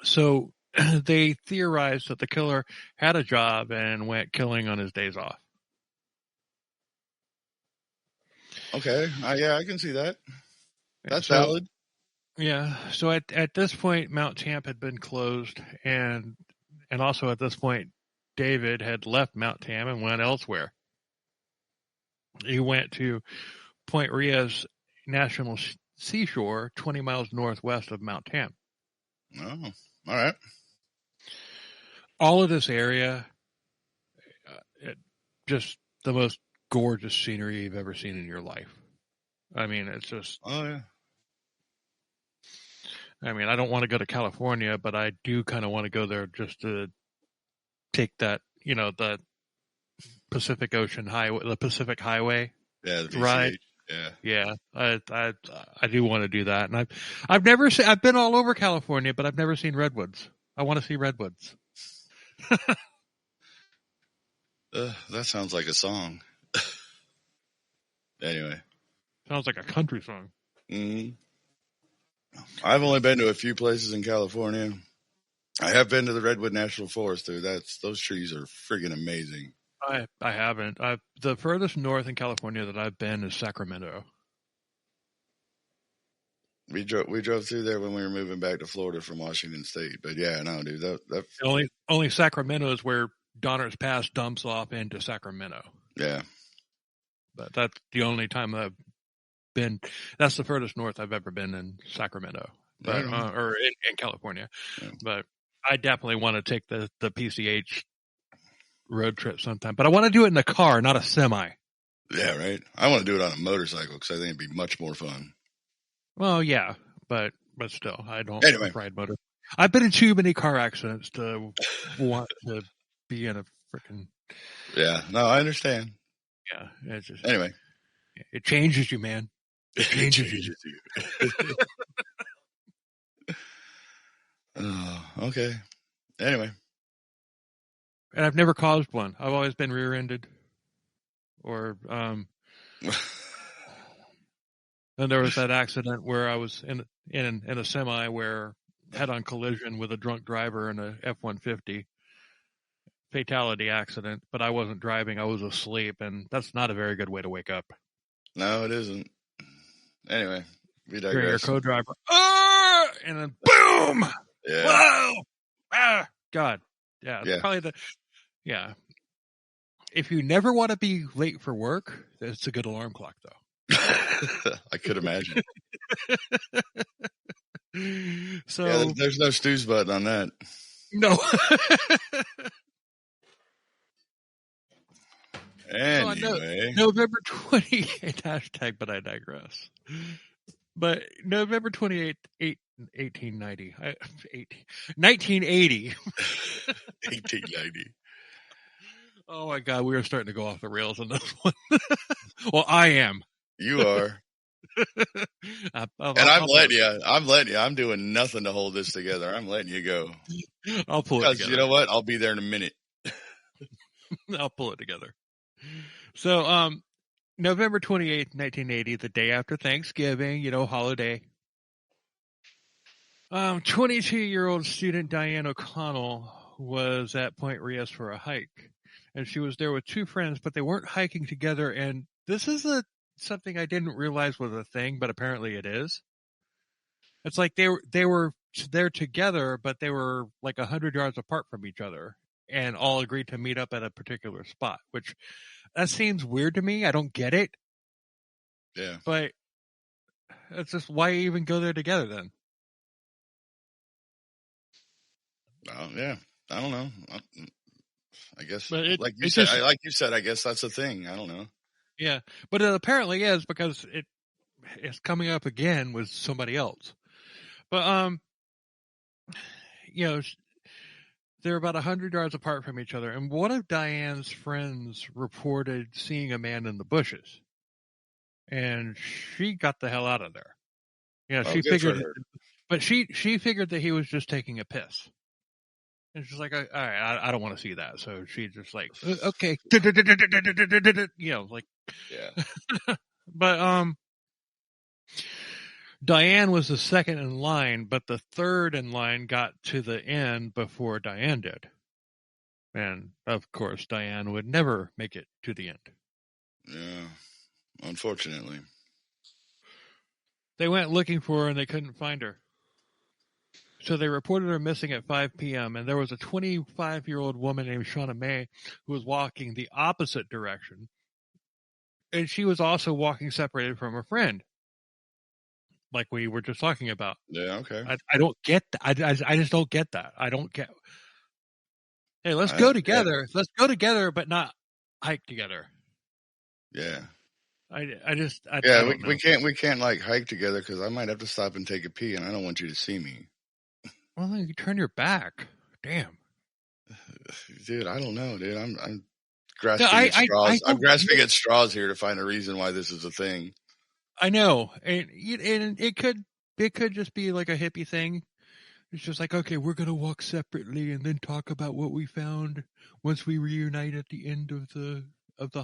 So they theorized that the killer had a job and went killing on his days off. Okay, yeah, I can see that. That's valid. Yeah. So at this point, Mount Tam had been closed, and also at this point, David had left Mount Tam and went elsewhere. He went to Point Rios National Seashore, 20 miles northwest of Mount Tam. Oh, all right. All of this area, just the most gorgeous scenery you've ever seen in your life. I mean, it's just... Oh, yeah. I mean, I don't want to go to California, but I do kind of want to go there just to take that, the Pacific Ocean Highway, the Pacific Highway ride. Yeah. I do want to do that, and I've never seen. I've been all over California, but I've never seen redwoods. I want to see redwoods. That sounds like a song. Anyway, sounds like a country song. Mm-hmm. I've only been to a few places in California. I have been to the Redwood National Forest, dude. Those trees are friggin' amazing. I haven't. The furthest north in California that I've been is Sacramento. We drove through there when we were moving back to Florida from Washington State. But yeah, no, dude, that only Sacramento is where Donner's Pass dumps off into Sacramento. Yeah. But that's the only time I've been. That's the furthest north I've ever been in Sacramento, but or in California. Yeah. But I definitely want to take the PCH road trip sometime. But I want to do it in a car, not a semi. Yeah, right. I want to do it on a motorcycle because I think it'd be much more fun. Well, yeah, but still, I don't ride motor. I've been in too many car accidents to want to be in a freaking. Yeah, no, I understand. Yeah, it's just anyway. It changes you, man. It changes you. Oh, okay. Anyway. And I've never caused one. I've always been rear-ended. Or, and there was that accident where I was in a semi where head-on collision with a drunk driver in a F-150. Fatality accident, but I wasn't driving. I was asleep, and that's not a very good way to wake up. No, it isn't. Anyway, we digress. You're your co-driver. And then boom! Yeah. Whoa! Ah! God. Yeah. Yeah. Probably yeah. If you never want to be late for work, it's a good alarm clock, though. I could imagine. So yeah, there's no snooze button on that. No. Anyway. November 28th, hashtag, but I digress. But November 28th, 1890. 1980. 1890. Oh my God, we are starting to go off the rails on this one. Well, I am. You are. And I'm letting you. I'm doing nothing to hold this together. I'm letting you go. I'll pull it together. You know what? I'll be there in a minute. I'll pull it together. So, November 28th, 1980, the day after Thanksgiving, holiday. 22-year-old student Diane O'Connell was at Point Reyes for a hike. And she was there with two friends, but they weren't hiking together. And this is something I didn't realize was a thing, but apparently it is. It's like they were there together, but they were like 100 yards apart from each other and all agreed to meet up at a particular spot, which that seems weird to me. I don't get it. Yeah. But it's just, why even go there together then? Yeah. I don't know. I guess, but like you said, I guess that's a thing. I don't know. Yeah, but it apparently is because it's coming up again with somebody else. But they're about 100 yards apart from each other, and one of Diane's friends reported seeing a man in the bushes, and she got the hell out of there. She figured, but she figured that he was just taking a piss. And she's like, all right, I don't want to see that. So she just like, okay. Like, yeah. But, Diane was the second in line, but the third in line got to the end before Diane did. And of course, Diane would never make it to the end. Yeah. Unfortunately. They went looking for her and they couldn't find her. So they reported her missing at 5 p.m. and there was a 25-year-old woman named Shauna May who was walking the opposite direction. And she was also walking separated from her friend. Like we were just talking about. Yeah, okay. I don't get that. I just don't get that. I don't get. Hey, let's go together. Yeah. Let's go together, but not hike together. Yeah. We can't like hike together because I might have to stop and take a pee and I don't want you to see me. Well, you turn your back. Damn. Dude, I don't know, dude. I'm grasping at straws. I'm grasping at straws here to find a reason why this is a thing. I know, and it could just be like a hippie thing. It's just like, okay, we're gonna walk separately and then talk about what we found once we reunite at the end of the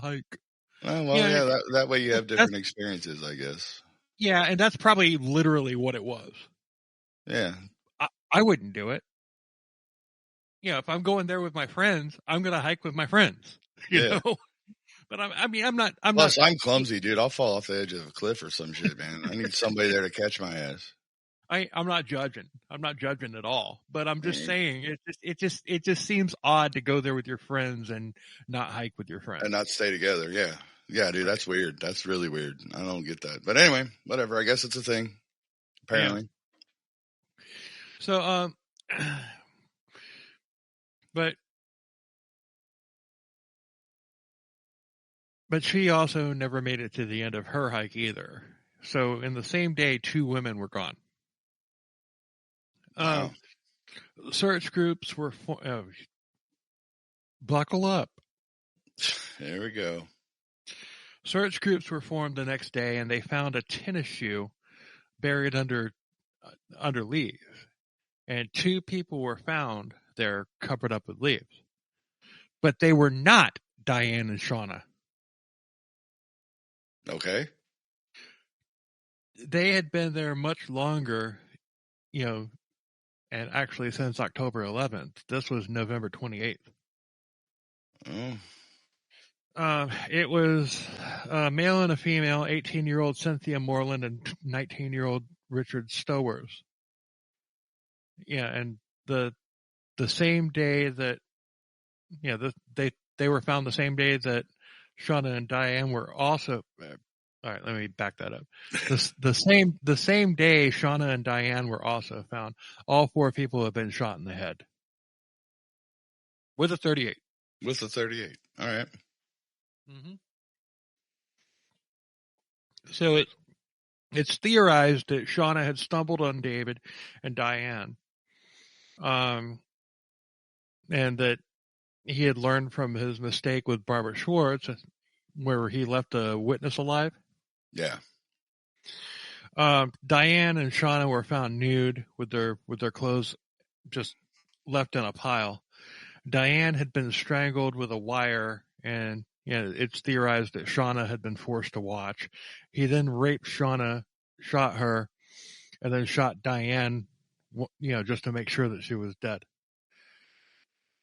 hike. Oh, well, Yeah, yeah, that way you have that's different experiences, I guess. yeah, and that's probably literally what it was. Yeah. I wouldn't do it. If I'm going there with my friends, I'm gonna hike with my friends. Yeah. But I'm not. Plus, I'm clumsy, dude. I'll fall off the edge of a cliff or some shit, man. I need somebody there to catch my ass. I'm not judging. I'm not judging at all. But I'm just Yeah. saying it just seems odd to go there with your friends and not hike with your friends And not stay together. Yeah. Yeah, dude, Right. that's weird. That's really weird. I don't get that. But anyway, whatever. I guess it's a thing. Apparently. Yeah. So but she also never made it to the end of her hike either. So in the same day, 2 women were gone. Wow. Search groups were buckle up. There we go. Search groups were formed the next day, and they found a tennis shoe buried under leaves, and 2 people were found there covered up with leaves, but they were not Diane and Shauna. Okay. They had been there much longer, and actually since October 11th. This was November 28th. Oh. It was a male and a female, 18-year-old Cynthia Moreland and 19-year-old Richard Stowers. Yeah, and the same day that they were found the same day that Shauna and Diane were also. All right, let me back that up. The same day Shauna and Diane were also found. All 4 people have been shot in the head with a .38. With a .38. All right. Mm-hmm. So it's theorized that Shauna had stumbled on David and Diane, and that he had learned from his mistake with Barbara Schwartz, where he left a witness alive. Yeah. Diane and Shauna were found nude with their clothes just left in a pile. Diane had been strangled with a wire, and it's theorized that Shauna had been forced to watch. He then raped Shauna, shot her, and then shot Diane, just to make sure that she was dead.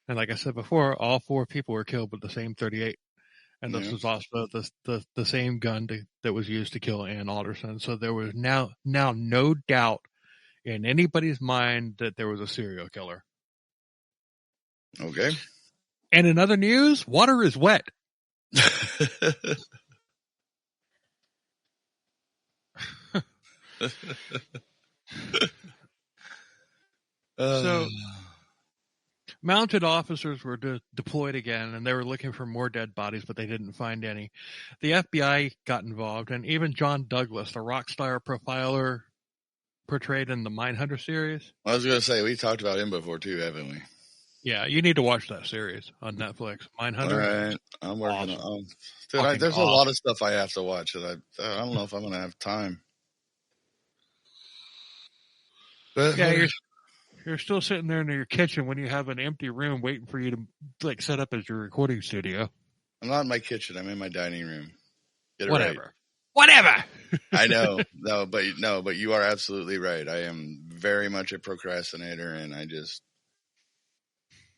And like I said before, all 4 people were killed with the same .38. And this was also the same gun that was used to kill Ann Alderson. So there was now no doubt in anybody's mind that there was a serial killer. Okay. And in other news, water is wet. So mounted officers were deployed again, and they were looking for more dead bodies, but they didn't find any. The FBI got involved, and even John Douglas, the rock star profiler portrayed in the Mindhunter series. I was going to say, we talked about him before too, haven't we? Yeah, you need to watch that series on Netflix. Mindhunter. All right. I'm working on it. Dude, there's a lot of stuff I have to watch that I don't know if I'm going to have time. But yeah, you're still sitting there in your kitchen when you have an empty room waiting for you to set up as your recording studio. I'm not in my kitchen. I'm in my dining room. Get it Whatever. Right. Whatever. I know. But you are absolutely right. I am very much a procrastinator, and I just,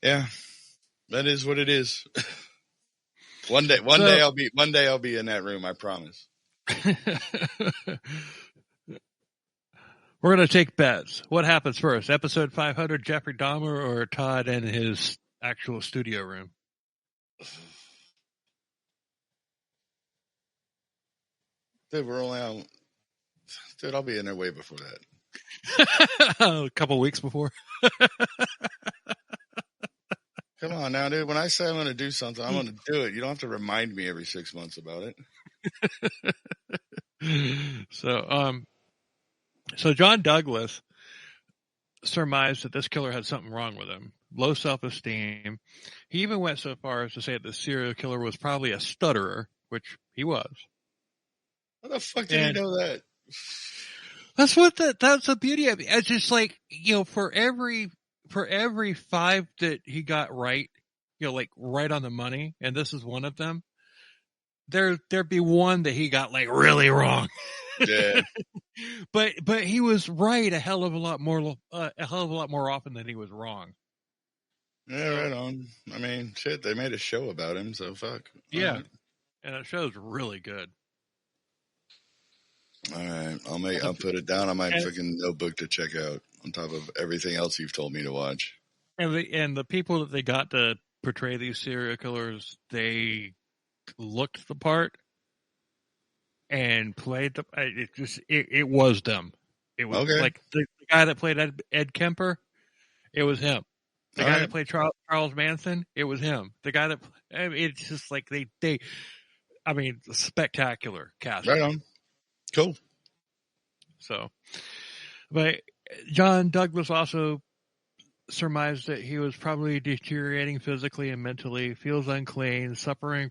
yeah, that is what it is. One day I'll be in that room. I promise. We're going to take bets. What happens first? Episode 500, Jeffrey Dahmer, or Todd in his actual studio room? Dude, we're only on. Dude, I'll be in there way before that. A couple weeks before. Come on now, dude. When I say I'm going to do something, I'm going to do it. You don't have to remind me every 6 months about it. So John Douglas surmised that this killer had something wrong with him. Low self-esteem. He even went so far as to say that the serial killer was probably a stutterer, which he was. How the fuck did he know that? That's the beauty of it. It's just like, for every 5 that he got right, like right on the money, and this is one of them, there'd be one that he got like really wrong. Yeah. But he was right a hell of a lot more often than he was wrong. Yeah, right on. I mean, shit, they made a show about him, so fuck. Yeah. Right. And that show's really good. All right, I'll put it down on my fucking notebook to check out on top of everything else you've told me to watch. And the people that they got to portray these serial killers, they looked the part and played the. It was them. It was like the guy that played Ed Kemper. It was him. The guy that played Charles Manson. It was him. The guy that. It's just like they. I mean, spectacular cast. Right on. Cool. So, but John Douglas also surmised that he was probably deteriorating physically and mentally, feels unclean, suffering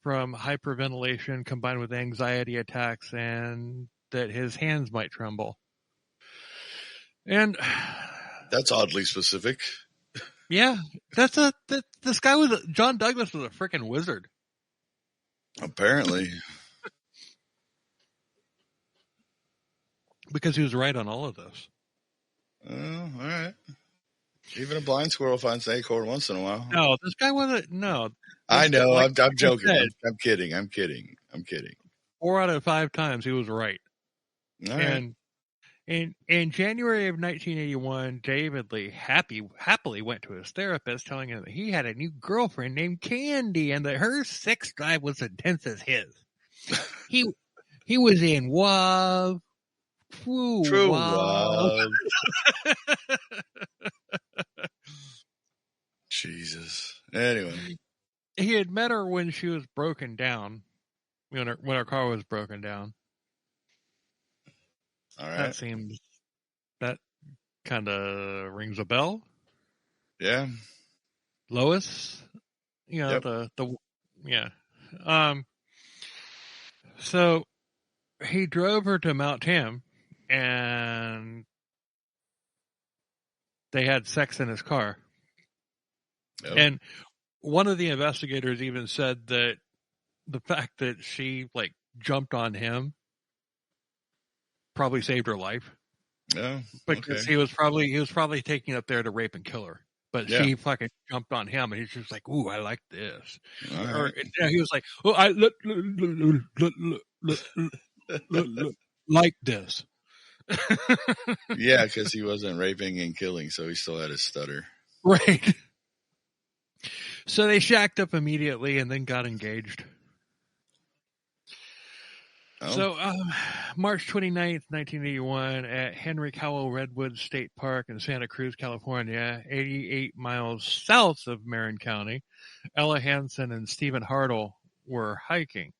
from hyperventilation combined with anxiety attacks, and that his hands might tremble. And that's oddly specific. Yeah, this guy John Douglas was a freaking wizard. Apparently. Because he was right on all of this. Oh, all right. Even a blind squirrel finds an acorn once in a while. No, this guy wasn't. No. I know. I'm joking. I'm kidding. 4 out of 5 times he was right. All right. And in January of 1981, David Lee happily went to his therapist, telling him that he had a new girlfriend named Candy and that her sex drive was intense as his. He was in love. True love. Jesus. Anyway, he had met her when she was broken down, when her car was broken down. All right. That kind of rings a bell. Yeah. Lois, yep. yeah. So he drove her to Mount Tim, and they had sex in his car. Yep. And one of the investigators even said that the fact that she jumped on him probably saved her life. Yeah. Because he was probably taking up there to rape and kill her. But she fucking jumped on him, and he's just like, "Ooh, I like this." Right. Or he was like, "Oh, I like this." Yeah, because he wasn't raping and killing, so he still had his stutter. Right. So they shacked up immediately and then got engaged. Oh. So March 29th, 1981, at Henry Cowell Redwood State Park in Santa Cruz, California, 88 miles south of Marin County, Ella Hansen and Stephen Hartle were hiking.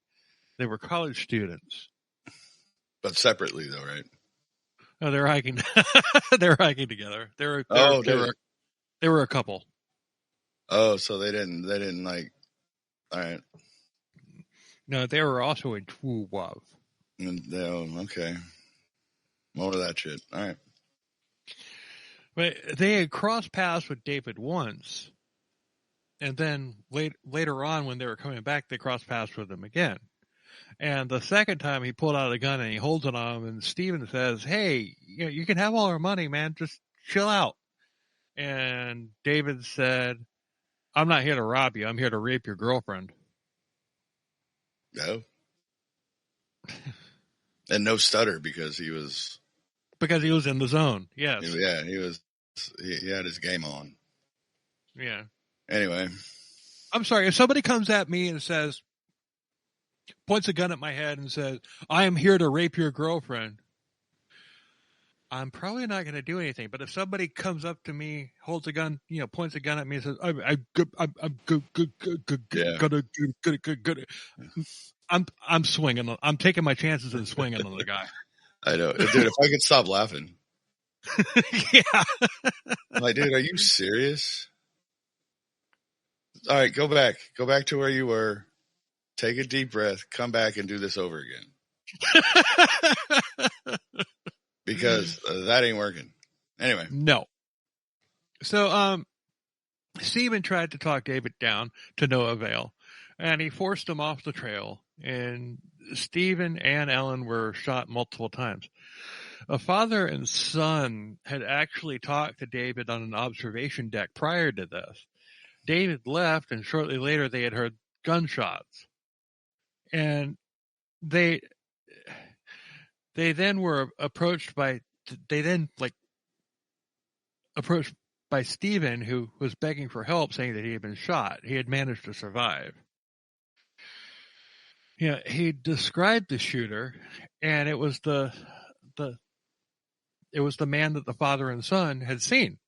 They were college students. But separately, though, right? No, they were hiking. They were hiking together. They were a couple. Oh, so they didn't like. All right. No, they were also in true love. Oh, okay. More of that shit. All right. But they had crossed paths with David once, and then later on, when they were coming back, they crossed paths with him again. And the second time, he pulled out a gun and he holds it on him, and Steven says, "Hey, you can have all our money, man. Just chill out." And David said, "I'm not here to rob you. I'm here to rape your girlfriend." No. And no stutter because he was in the zone. Yes. Yeah, he had his game on. Yeah. Anyway. I'm sorry. If somebody comes at me and points a gun at my head and says, "I am here to rape your girlfriend," I'm probably not going to do anything. But if somebody comes up to me, holds a gun, points a gun at me and says, "I'm good," I'm swinging. I'm taking my chances and swinging on the guy. I know, dude. If I could stop laughing. Yeah. Like, dude, are you serious? All right, go back to where you were. Take a deep breath. Come back and do this over again. Because that ain't working. Anyway. No. So, Stephen tried to talk David down to no avail, and he forced him off the trail, and Stephen and Ellen were shot multiple times. A father and son had actually talked to David on an observation deck prior to this. David left, and shortly later they had heard gunshots. And they then were approached by Stephen, who was begging for help, saying that he had been shot. He had managed to survive. Yeah, he described the shooter, and it was the man that the father and son had seen.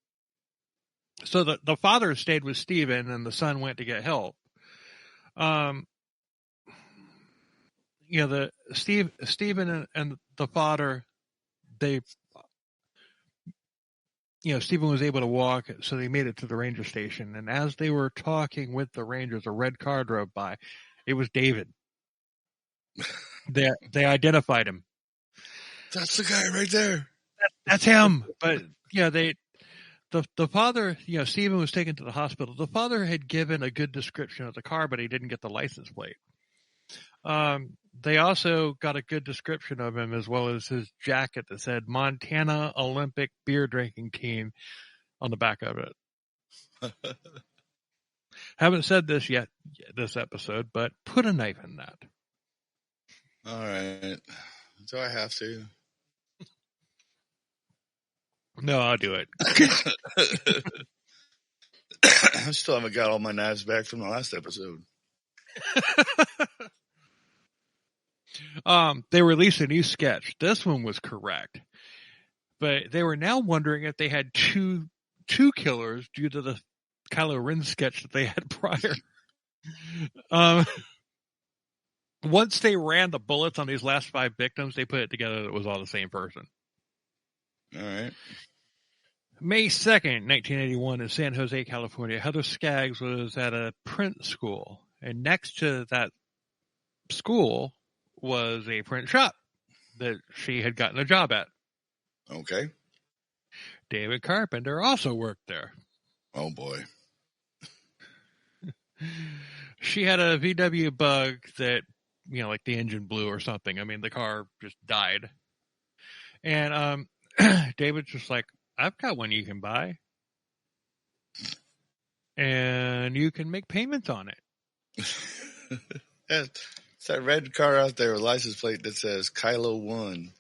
So the father stayed with Stephen, and the son went to get help. Stephen and the father, Stephen was able to walk, so they made it to the ranger station. And as they were talking with the rangers, a red car drove by. It was David. They identified him. That's the guy right there. That's him. But the father, Stephen was taken to the hospital. The father had given a good description of the car, but he didn't get the license plate. They also got a good description of him, as well as his jacket that said Montana Olympic Beer Drinking Team on the back of it. Haven't said this yet this episode, but put a knife in that. All right. Do I have to? No, I'll do it. I still haven't got all my knives back from the last episode. They released a new sketch. This one was correct, but they were now wondering if they had two killers due to the Kylo Ren sketch that they had prior. Once they ran the bullets on these last 5 victims, they put it together that it was all the same person. All right. May 2nd, 1981, in San Jose, California, Heather Skaggs was at a print school, and next to that school was a print shop that she had gotten a job at. Okay. David Carpenter also worked there. Oh, boy. She had a VW Bug that, like the engine blew or something. I mean, the car just died. And David's just like, I've got one you can buy. And you can make payments on it. It's that red car out there with a license plate that says Kylo 1.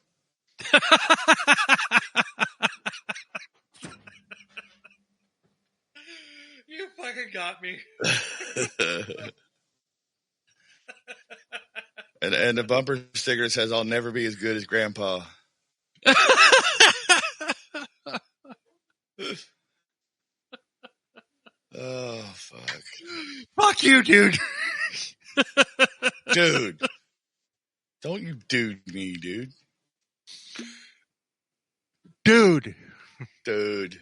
You fucking got me. and the bumper sticker says, I'll never be as good as Grandpa. Oh, fuck. Fuck you, dude. Dude. Don't you dude me, dude. Dude. Dude.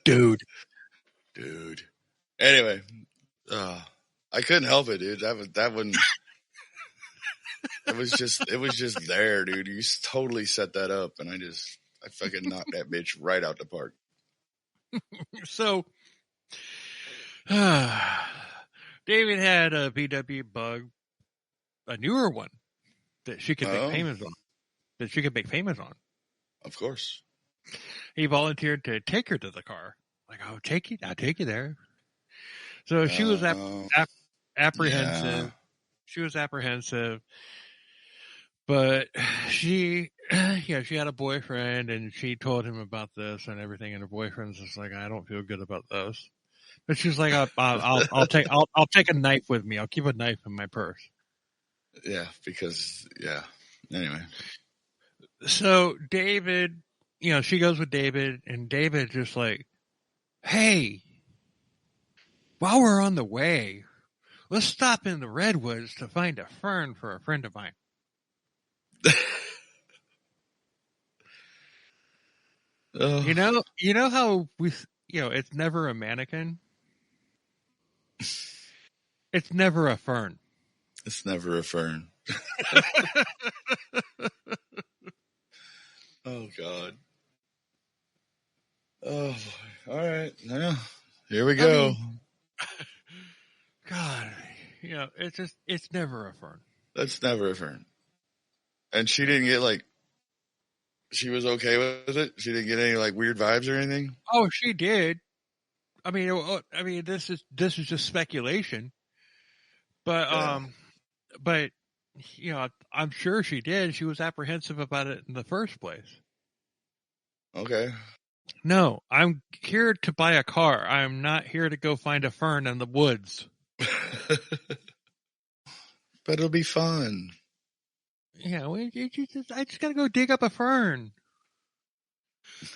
Dude. Dude. Anyway. I couldn't help it, dude. That one. It was just there, dude. You totally set that up, and I fucking knocked that bitch right out the park. So, David had a VW Bug, a newer one that she could make payments on. Of course. He volunteered to take her to the car. Like, I'll take you there. So she was apprehensive. Yeah. She was apprehensive, but she had a boyfriend, and she told him about this and everything. And her boyfriend's just like, I don't feel good about this. But she's like, I'll take a knife with me. I'll keep a knife in my purse. Yeah, because Anyway, so David, she goes with David, and David just like, hey, while we're on the way, let's stop in the redwoods to find a fern for a friend of mine. You know how it's never a mannequin. It's never a fern. It's never a fern. Oh, God. Oh, boy. All right. Now, here we go. I mean, God, it's never a fern. That's never a fern. And she didn't get, like, she was okay with it? She didn't get any, like, weird vibes or anything? Oh, she did. I mean, this is just speculation, but but I'm sure she did. She was apprehensive about it in the first place. Okay. No, I'm here to buy a car. I'm not here to go find a fern in the woods. But it'll be fun. Yeah, I just gotta go dig up a fern.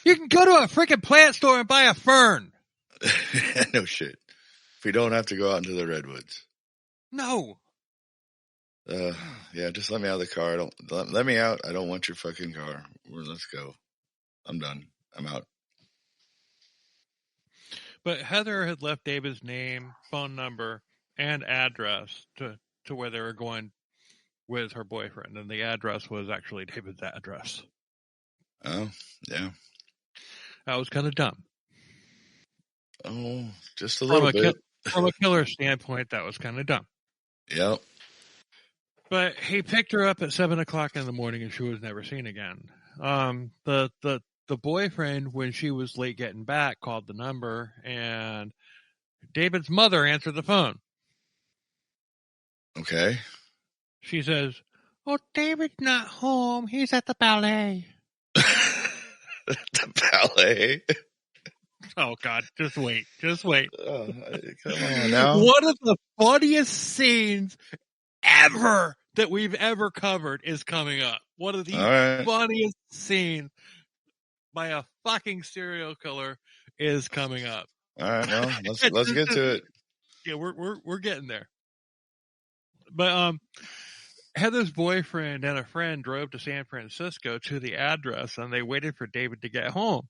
You can go to a freaking plant store and buy a fern. No shit. If we don't have to go out into the redwoods. No. Yeah, just let me out of the car. Let me out. I don't want your fucking car. Let's go. I'm done. I'm out. But Heather had left David's name, phone number, and address to where they were going with her boyfriend, and the address was actually David's address. Oh, yeah. That was kind of dumb. Oh, just a little bit. From a killer standpoint, that was kind of dumb. Yep. But he picked her up at 7:00 in the morning, and she was never seen again. The boyfriend, when she was late getting back, called the number, and David's mother answered the phone. Okay. She says, "Oh, David's not home. He's at the ballet." The ballet. Oh, God, just wait. Oh, come on now. One of the funniest scenes ever that we've ever covered is coming up. One of the funniest scenes by a fucking serial killer is coming up. All right, well, let's get to it. Yeah, we're getting there. But Heather's boyfriend and a friend drove to San Francisco to the address, and they waited for David to get home.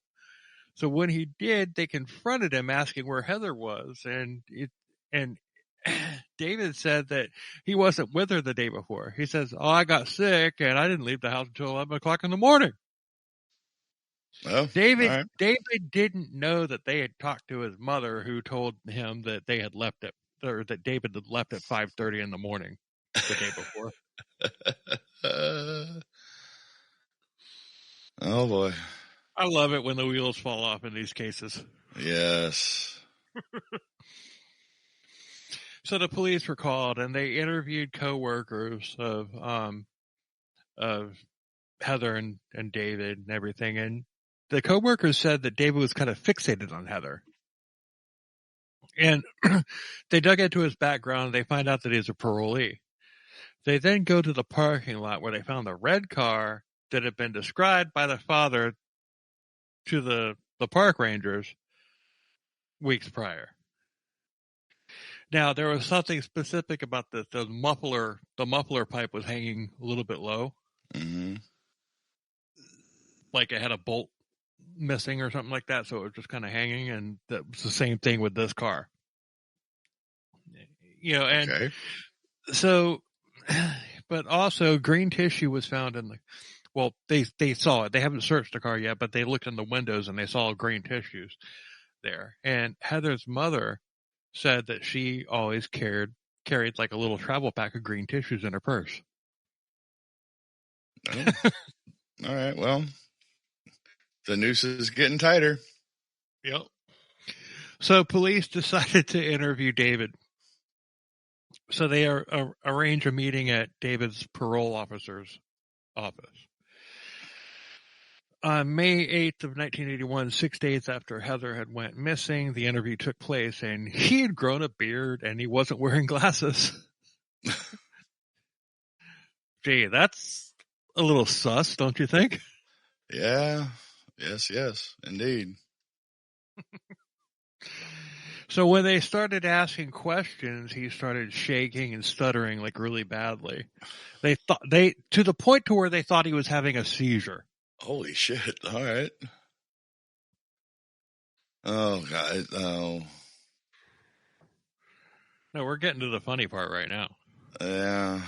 So when he did, they confronted him, asking where Heather was, and David said that he wasn't with her the day before. He says, "Oh, I got sick, and I didn't leave the house until 11:00 in the morning." Well, David didn't know that they had talked to his mother, who told him that they had left it, or that David had left at 5:30 in the morning the day before. Oh boy. I love it when the wheels fall off in these cases. Yes. So the police were called, and they interviewed co-workers of Heather and David and everything. And the co-workers said that David was kind of fixated on Heather. And they dug into his background. They find out that he's a parolee. They then go to the parking lot where they found the red car that had been described by the father to the park rangers weeks prior. Now, there was something specific about this. The muffler pipe was hanging a little bit low. Mm-hmm. Like it had a bolt missing or something like that, so it was just kind of hanging, and that was the same thing with this car. And okay. So, but also green tissue was found in they saw it. They haven't searched the car yet, but they looked in the windows and they saw green tissues there. And Heather's mother said that she always carried like a little travel pack of green tissues in her purse. Oh. All right. Well, the noose is getting tighter. Yep. So police decided to interview David. So they arrange a meeting at David's parole officer's office. On May 8th of 1981, 6 days after Heather had went missing, the interview took place, and he had grown a beard and he wasn't wearing glasses. Gee, that's a little sus, don't you think? Yeah. Yes, indeed. So when they started asking questions, he started shaking and stuttering like really badly. To the point to where they thought he was having a seizure. Holy shit. All right. Oh, God. Oh. No, we're getting to the funny part right now. Yeah.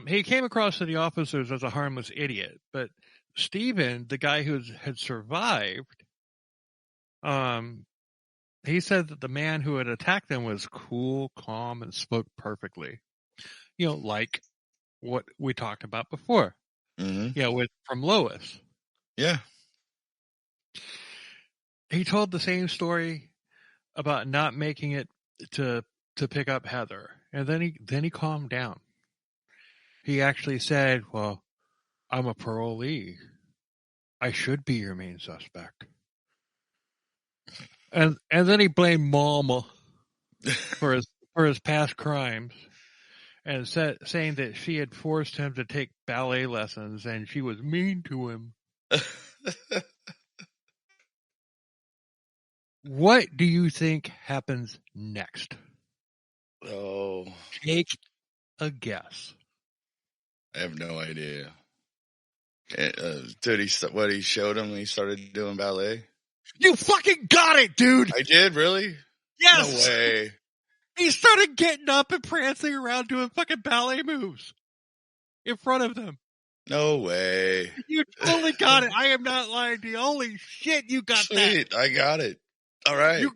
He came across to the officers as a harmless idiot, but Stephen, the guy who had survived, he said that the man who had attacked them was cool, calm, and spoke perfectly. Like what we talked about before. Mm-hmm. From Lois. Yeah. He told the same story about not making it to pick up Heather, and then he calmed down. He actually said, "Well, I'm a parolee. I should be your main suspect." And then he blamed Mama for his past crimes, and saying that she had forced him to take ballet lessons and she was mean to him. What do you think happens next? Oh, take a guess. I have no idea. Dude, he showed him when he started doing ballet? You fucking got it, dude! I did, really? Yes! No way. He started getting up and prancing around doing fucking ballet moves in front of them. No way. You totally got it. I am not lying to you. Holy shit, you got Sweet, that. I got it. All right.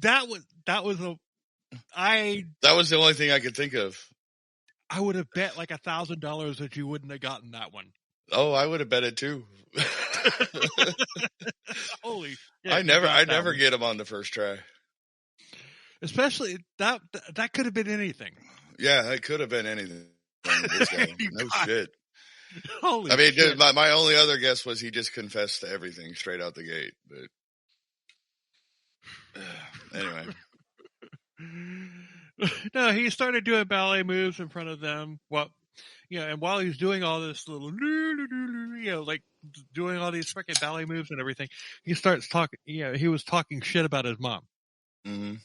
That was That was the only thing I could think of. I would have bet like $1,000 that you wouldn't have gotten that one. Oh, I would have bet it too. Holy shit. I never get them on the first try. Especially that could have been anything. Yeah, it could have been anything. No shit. Holy I mean, shit. my only other guess was he just confessed to everything straight out the gate. But anyway. No, he started doing ballet moves in front of them. Well, and while he's doing all this little, like doing all these freaking ballet moves and everything, he starts talking. He was talking shit about his mom, mm-hmm.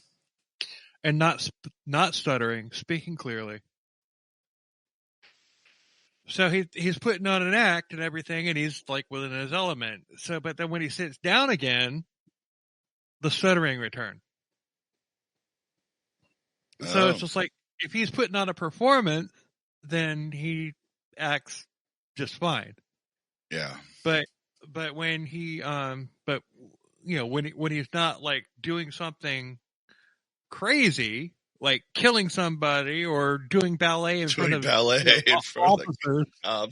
and not stuttering, speaking clearly. So he's putting on an act and everything, and he's like within his element. So, but then when he sits down again, the stuttering returned. So it's just like, if he's putting on a performance, then he acts just fine. Yeah. But when he when he's not like doing something crazy, like killing somebody or doing ballet in front of officers. I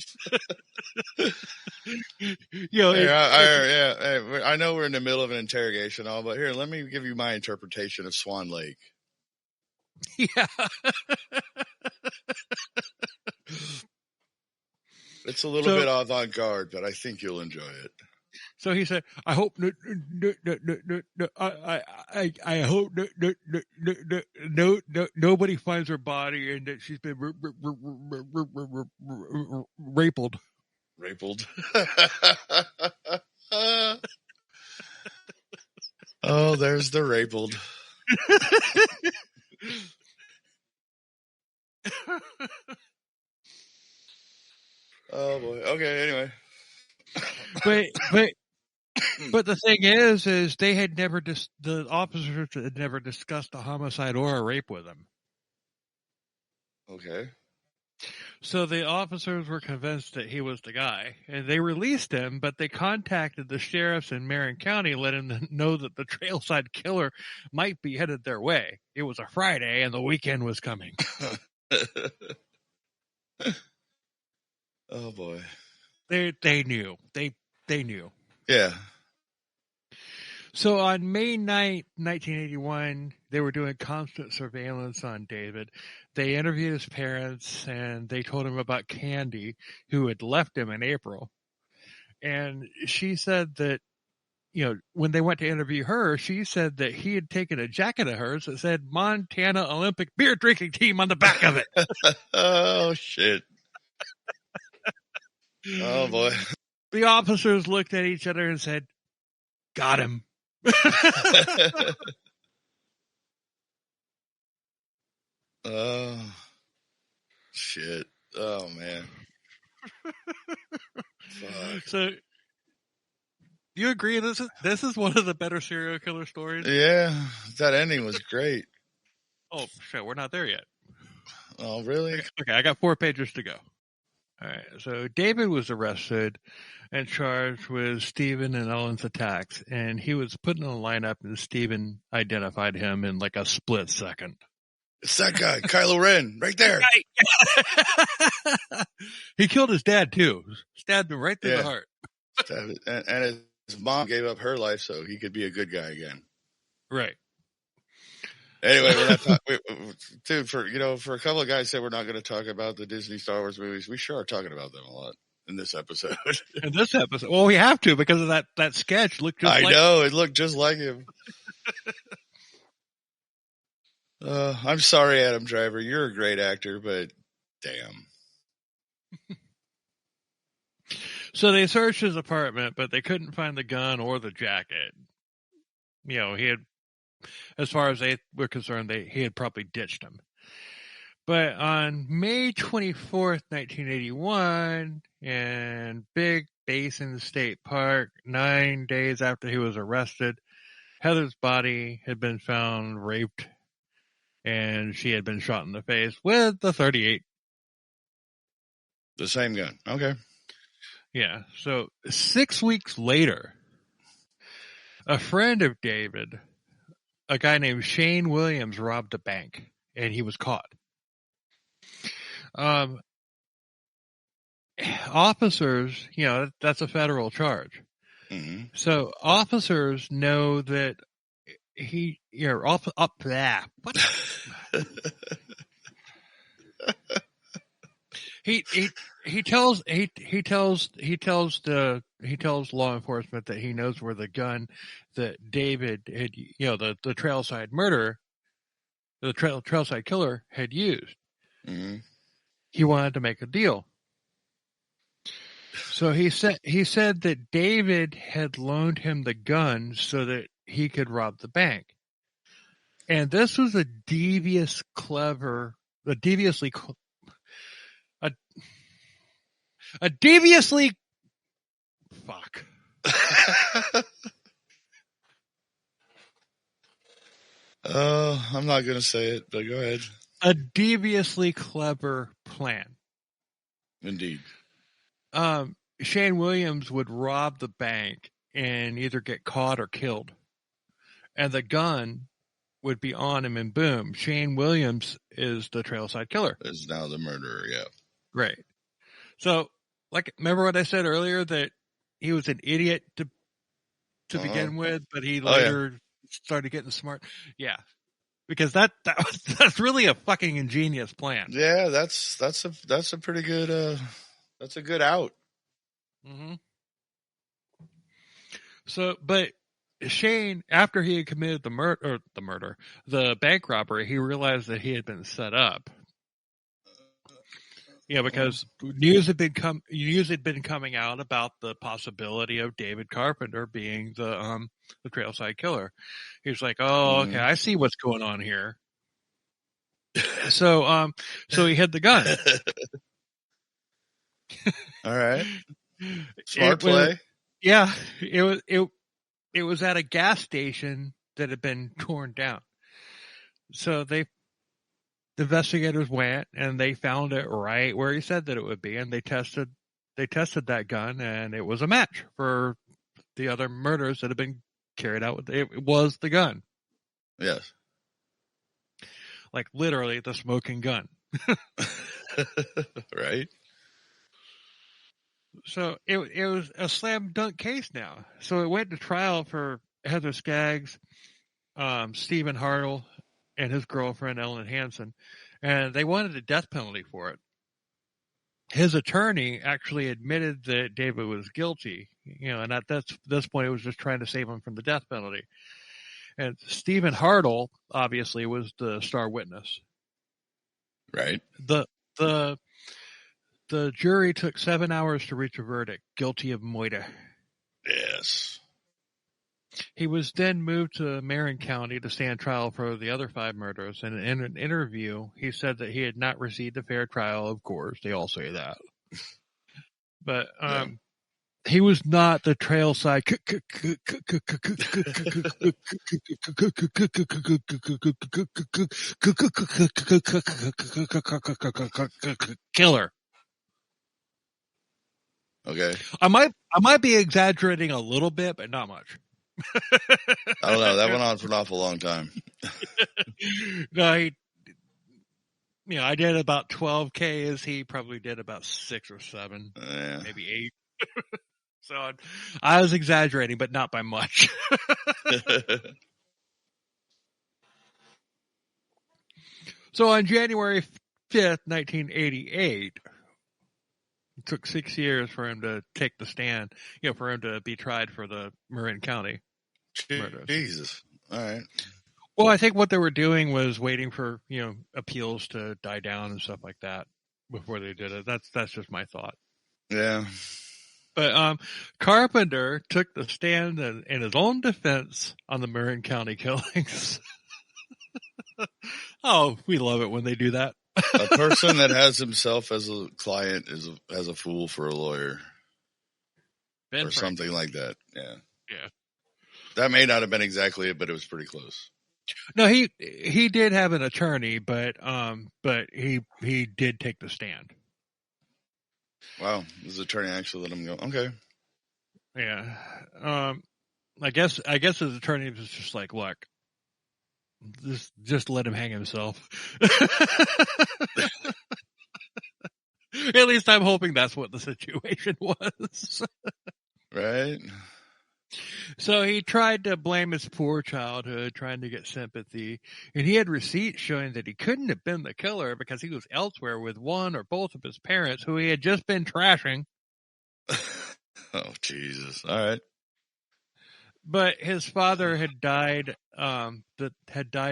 know we're in the middle of an interrogation, but here, let me give you my interpretation of Swan Lake. Yeah. It's a little bit avant-garde, but I think you'll enjoy it. So he said, "I hope I hope nobody finds her body and that she's been raped." Raped. Oh, there's the raped. Oh boy. Okay. Anyway. But the thing is they had never the officers had never discussed a homicide or a rape with him. Okay. So the officers were convinced that he was the guy, and they released him, but they contacted the sheriffs in Marin County, letting them know that the Trailside killer might be headed their way. It was a Friday, and the weekend was coming. Oh, boy. They knew. They knew. Yeah. So on May 9th, 1981, they were doing constant surveillance on David. They interviewed his parents, and they told him about Candy, who had left him in April. And she said that, when they went to interview her, she said that he had taken a jacket of hers that said Montana Olympic Beer Drinking Team on the back of it. Oh, shit. Oh, boy. The officers looked at each other and said, "Got him." Oh, shit. Oh, man. Fuck. So, do you agree this is one of the better serial killer stories? Yeah, that ending was great. Oh, shit, we're not there yet. Oh, really? Okay, I got 4 pages to go. All right, so David was arrested and charged with Stephen and Ellen's attacks, and he was put in a lineup, and Stephen identified him in like a split second. It's that guy, Kylo Ren, right there. He killed his dad too. Stabbed him right through the heart. And his mom gave up her life so he could be a good guy again. Right. Anyway, we're not talking, dude. For a couple of guys said we're not going to talk about the Disney Star Wars movies. We sure are talking about them a lot in this episode. Well, we have to because of that sketch. Looked just. I know it looked just like him. I'm sorry, Adam Driver. You're a great actor, but damn. So they searched his apartment, but they couldn't find the gun or the jacket. He had, as far as they were concerned, he had probably ditched him. But on May 24th, 1981, in Big Basin State Park, 9 days after he was arrested, Heather's body had been found raped, and she had been shot in the face with the .38. The same gun. Okay. Yeah. So 6 weeks later, a friend of David, a guy named Shane Williams, robbed a bank, and he was caught. Officers, that's a federal charge. Mm-hmm. So officers know that he tells law enforcement that he knows where the gun that David had, the Trailside murder, the Trailside killer had used. Mm-hmm. He wanted to make a deal. So he said that David had loaned him the gun so that he could rob the bank. And this was a deviously fuck. I'm not going to say it, but go ahead. A deviously clever plan. Indeed. Shane Williams would rob the bank and either get caught or killed. And the gun would be on him, and boom, Shane Williams is the Trailside killer. Is now the murderer, yeah. Right. So, remember what I said earlier, that he was an idiot to begin with, but he later started getting smart? Yeah. Because that's really a fucking ingenious plan. Yeah, that's a pretty good that's a good out. Mm-hmm. So, but Shane, after he had committed the bank robbery, he realized that he had been set up. Yeah, because news had been coming out about the possibility of David Carpenter being the Trailside killer. He was like, "Oh, okay, I see what's going on here." So he hid the gun. All right, smart play. It was at a gas station that had been torn down. So the investigators went and they found it right where he said that it would be, and they tested that gun, and it was a match for the other murders that had been carried out with it. It was the gun. Yes. Like literally the smoking gun. Right. So it was a slam dunk case now. So it went to trial for Heather Skaggs, Stephen Hartle, and his girlfriend Ellen Hansen, and they wanted a death penalty for it. His attorney actually admitted that David was guilty, and at this point it was just trying to save him from the death penalty. And Stephen Hartle obviously was the star witness. Right. The jury took 7 hours to reach a verdict, guilty of murder. Yes. He was then moved to Marin County to stand trial for the other 5 murders. And in an interview, he said that he had not received a fair trial. Of course, they all say that. But He was not the Trailside killer. Okay. I might be exaggerating a little bit, but not much. I don't know. That went on for an awful long time. No, I did about 12 Ks. He probably did about 6 or 7, maybe 8. So I was exaggerating, but not by much. So on January 5th, 1988, it took 6 years for him to take the stand, for him to be tried for the Marin County murders. Jesus. All right. Well, I think what they were doing was waiting for, appeals to die down and stuff like that before they did it. That's just my thought. Yeah. But Carpenter took the stand in his own defense on the Marin County killings. Oh, we love it when they do that. A person that has himself as a client has a fool for a lawyer. Or something like that. Yeah. Yeah. That may not have been exactly it, but it was pretty close. No, he did have an attorney, but he did take the stand. Wow, his attorney actually let him go. Okay. Yeah. I guess his attorney was just like, look, just let him hang himself. At least I'm hoping that's what the situation was. Right. So he tried to blame his poor childhood, trying to get sympathy, and he had receipts showing that he couldn't have been the killer because he was elsewhere with one or both of his parents who he had just been trashing. Oh, Jesus. All right. But his father had died, the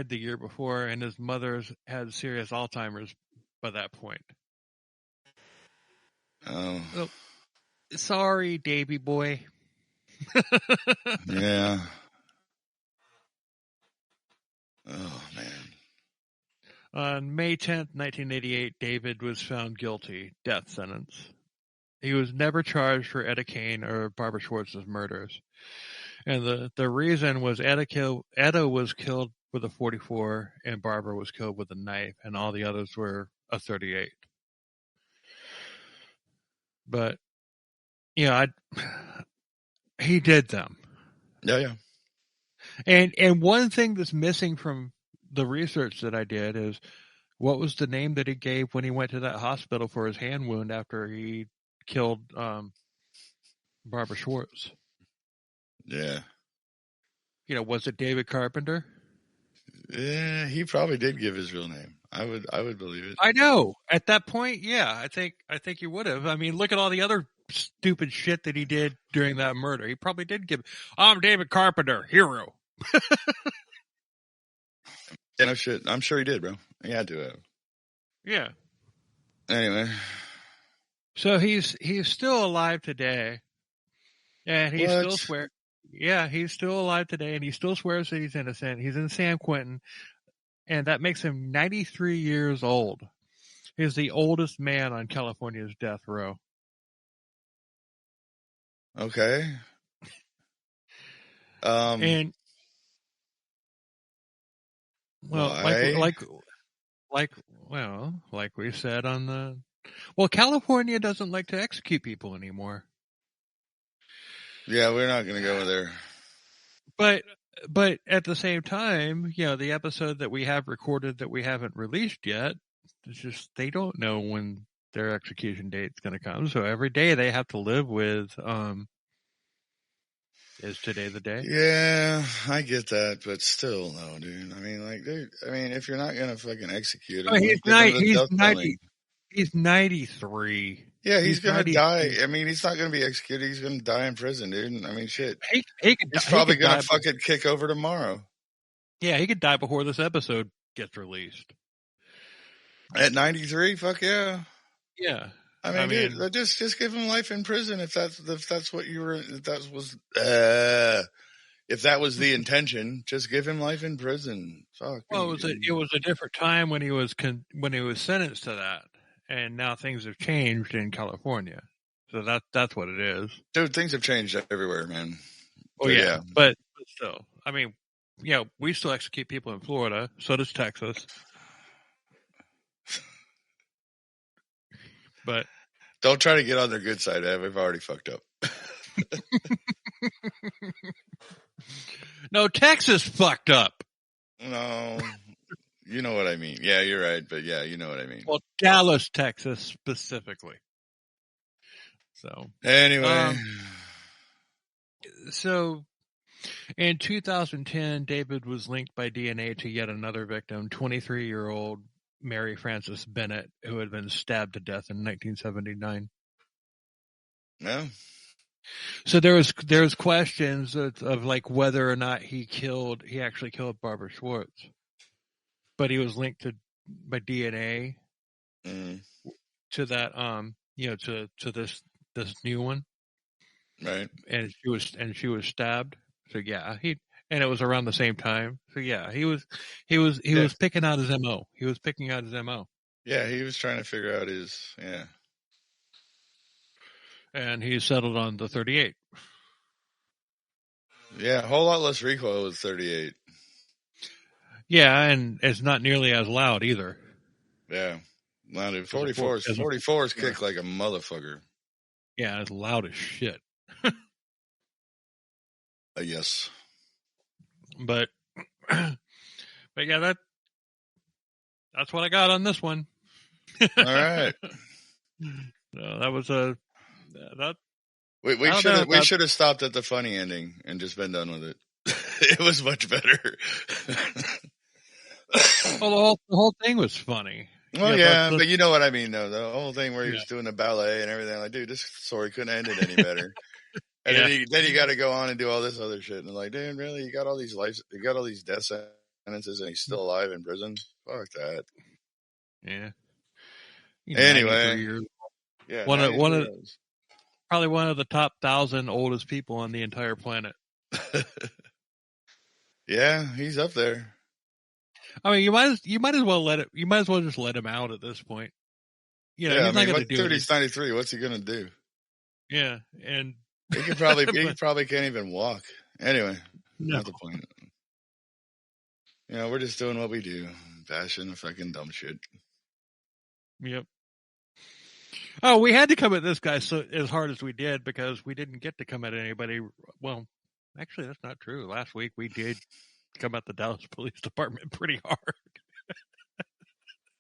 year before, and his mother had serious Alzheimer's by that point. Oh. So, sorry, Davy boy. Yeah. Oh, man. On May 10th, 1988, David was found guilty, death sentence. He was never charged for Etta Kane or Barbara Schwartz's murders. And the reason was Etta was killed with a .44 and Barbara was killed with a knife, and all the others were a .38. But, he did them. Yeah. And one thing that's missing from the research that I did is, what was the name that he gave when he went to that hospital for his hand wound after he killed Barbara Schwartz? Yeah. Was it David Carpenter? Yeah, he probably did give his real name. I would believe it. I know. At that point, yeah, I think he would have. I mean, look at all the other stupid shit that he did during that murder. He probably did give. I'm David Carpenter, hero. Yeah, no shit. I'm sure he did, bro. He had to have. Yeah. Anyway. So he's still alive today, and he still swears. Yeah, he's still alive today, and he still swears that he's innocent. He's in San Quentin, and that makes him 93 years old. He's the oldest man on California's death row. Okay. And well, why? like we said on the, California doesn't like to execute people anymore. Yeah, we're not going to go there. But at the same time, the episode that we have recorded that we haven't released yet, it's just they don't know when their execution date's going to come. So every day they have to live with, is today the day? Yeah, I get that, but still, no, dude. I mean, if you're not going to fucking execute him, he's 93. Yeah, he's going to die. I mean, he's not going to be executed. He's going to die in prison, dude. I mean, shit. He's probably going to fucking kick over tomorrow. Yeah, he could die before this episode gets released. At 93? Fuck yeah. Yeah. I mean, dude, just give him life in prison if that was the intention. Just give him life in prison. Fuck. Well, it was a different time when he was sentenced to that, and now things have changed in California. So that's what it is. Dude, things have changed everywhere, man. Oh, yeah. But still, I mean, we still execute people in Florida. So does Texas. But don't try to get on their good side, Ed. We've already fucked up. No, Texas fucked up. No, you know what I mean. Yeah, you're right. But yeah, you know what I mean. Well, Dallas, Texas specifically. So anyway, so in 2010, David was linked by DNA to yet another victim, 23-year-old Mary Frances Bennett, who had been stabbed to death in 1979. No. So there was questions of like whether or not he actually killed Barbara Schwartz, but he was linked by DNA to that to this new one, right? And she was stabbed. So yeah, and it was around the same time. So yeah, he was picking out his MO. He was picking out his MO. Yeah, he was trying to figure out And he settled on the 38. Yeah, a whole lot less recoil with 38. Yeah, and it's not nearly as loud either. Yeah. No, dude, 44s kick like a motherfucker. Yeah, it's loud as shit. Yes. But yeah, that's what I got on this one. All right. No, that was that. We should have stopped at the funny ending and just been done with it. It was much better. Well, the whole thing was funny. Well, but you know what I mean, though. The whole thing where he was doing the ballet and everything. Like, dude, this story couldn't have ended any better. And then you got to go on and do all this other shit. And like, dude, really? You got all these death sentences and he's still alive in prison? Fuck that. Yeah. Anyway. Yeah. Probably one of the top 1,000 oldest people on the entire planet. Yeah, he's up there. I mean, you might as well just let him out at this point. He's not going to do it. He's 93. What's he going to do? Yeah, and he probably can't even walk. Anyway, not the point. We're just doing what we do, bashing the fucking dumb shit. Yep. Oh, we had to come at this guy as hard as we did because we didn't get to come at anybody. Well, actually, that's not true. Last week we did come at the Dallas Police Department pretty hard.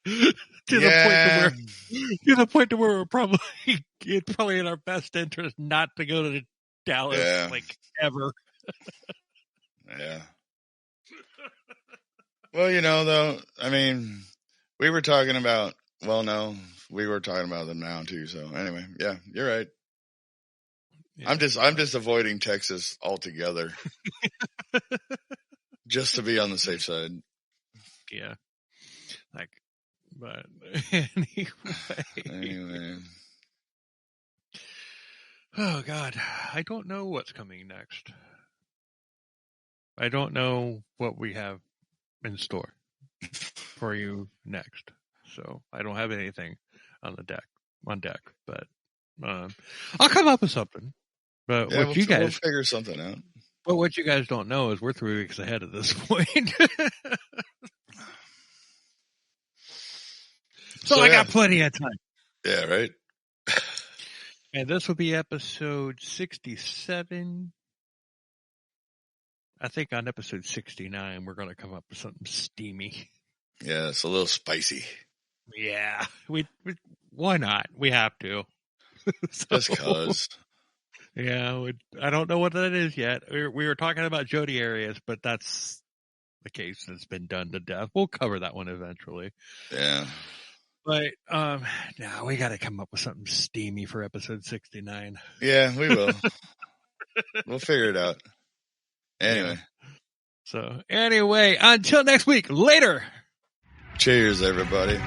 to the point to where it's probably in our best interest not to go to Dallas ever. Yeah. Well, though, I mean, we were talking about them now too. So anyway, yeah, you're right. Yeah. I'm just avoiding Texas altogether, just to be on the safe side. Yeah. But anyway. Oh God, I don't know what's coming next. I don't know what we have in store for you next. So I don't have anything on deck, but I'll come up with something. But we'll figure something out. But what you guys don't know is we're 3 weeks ahead at this point. So I got plenty of time. Yeah, right. And this will be episode 67. I think on episode 69, we're going to come up with something steamy. Yeah, it's a little spicy. Yeah, we why not? We have to. Just cause. Yeah, I don't know what that is yet. We were talking about Jodi Arias, but that's the case that's been done to death. We'll cover that one eventually. Yeah. But no, we got to come up with something steamy for episode 69. Yeah, we will. We'll figure it out. Anyway. So anyway, until next week. Later. Cheers, everybody.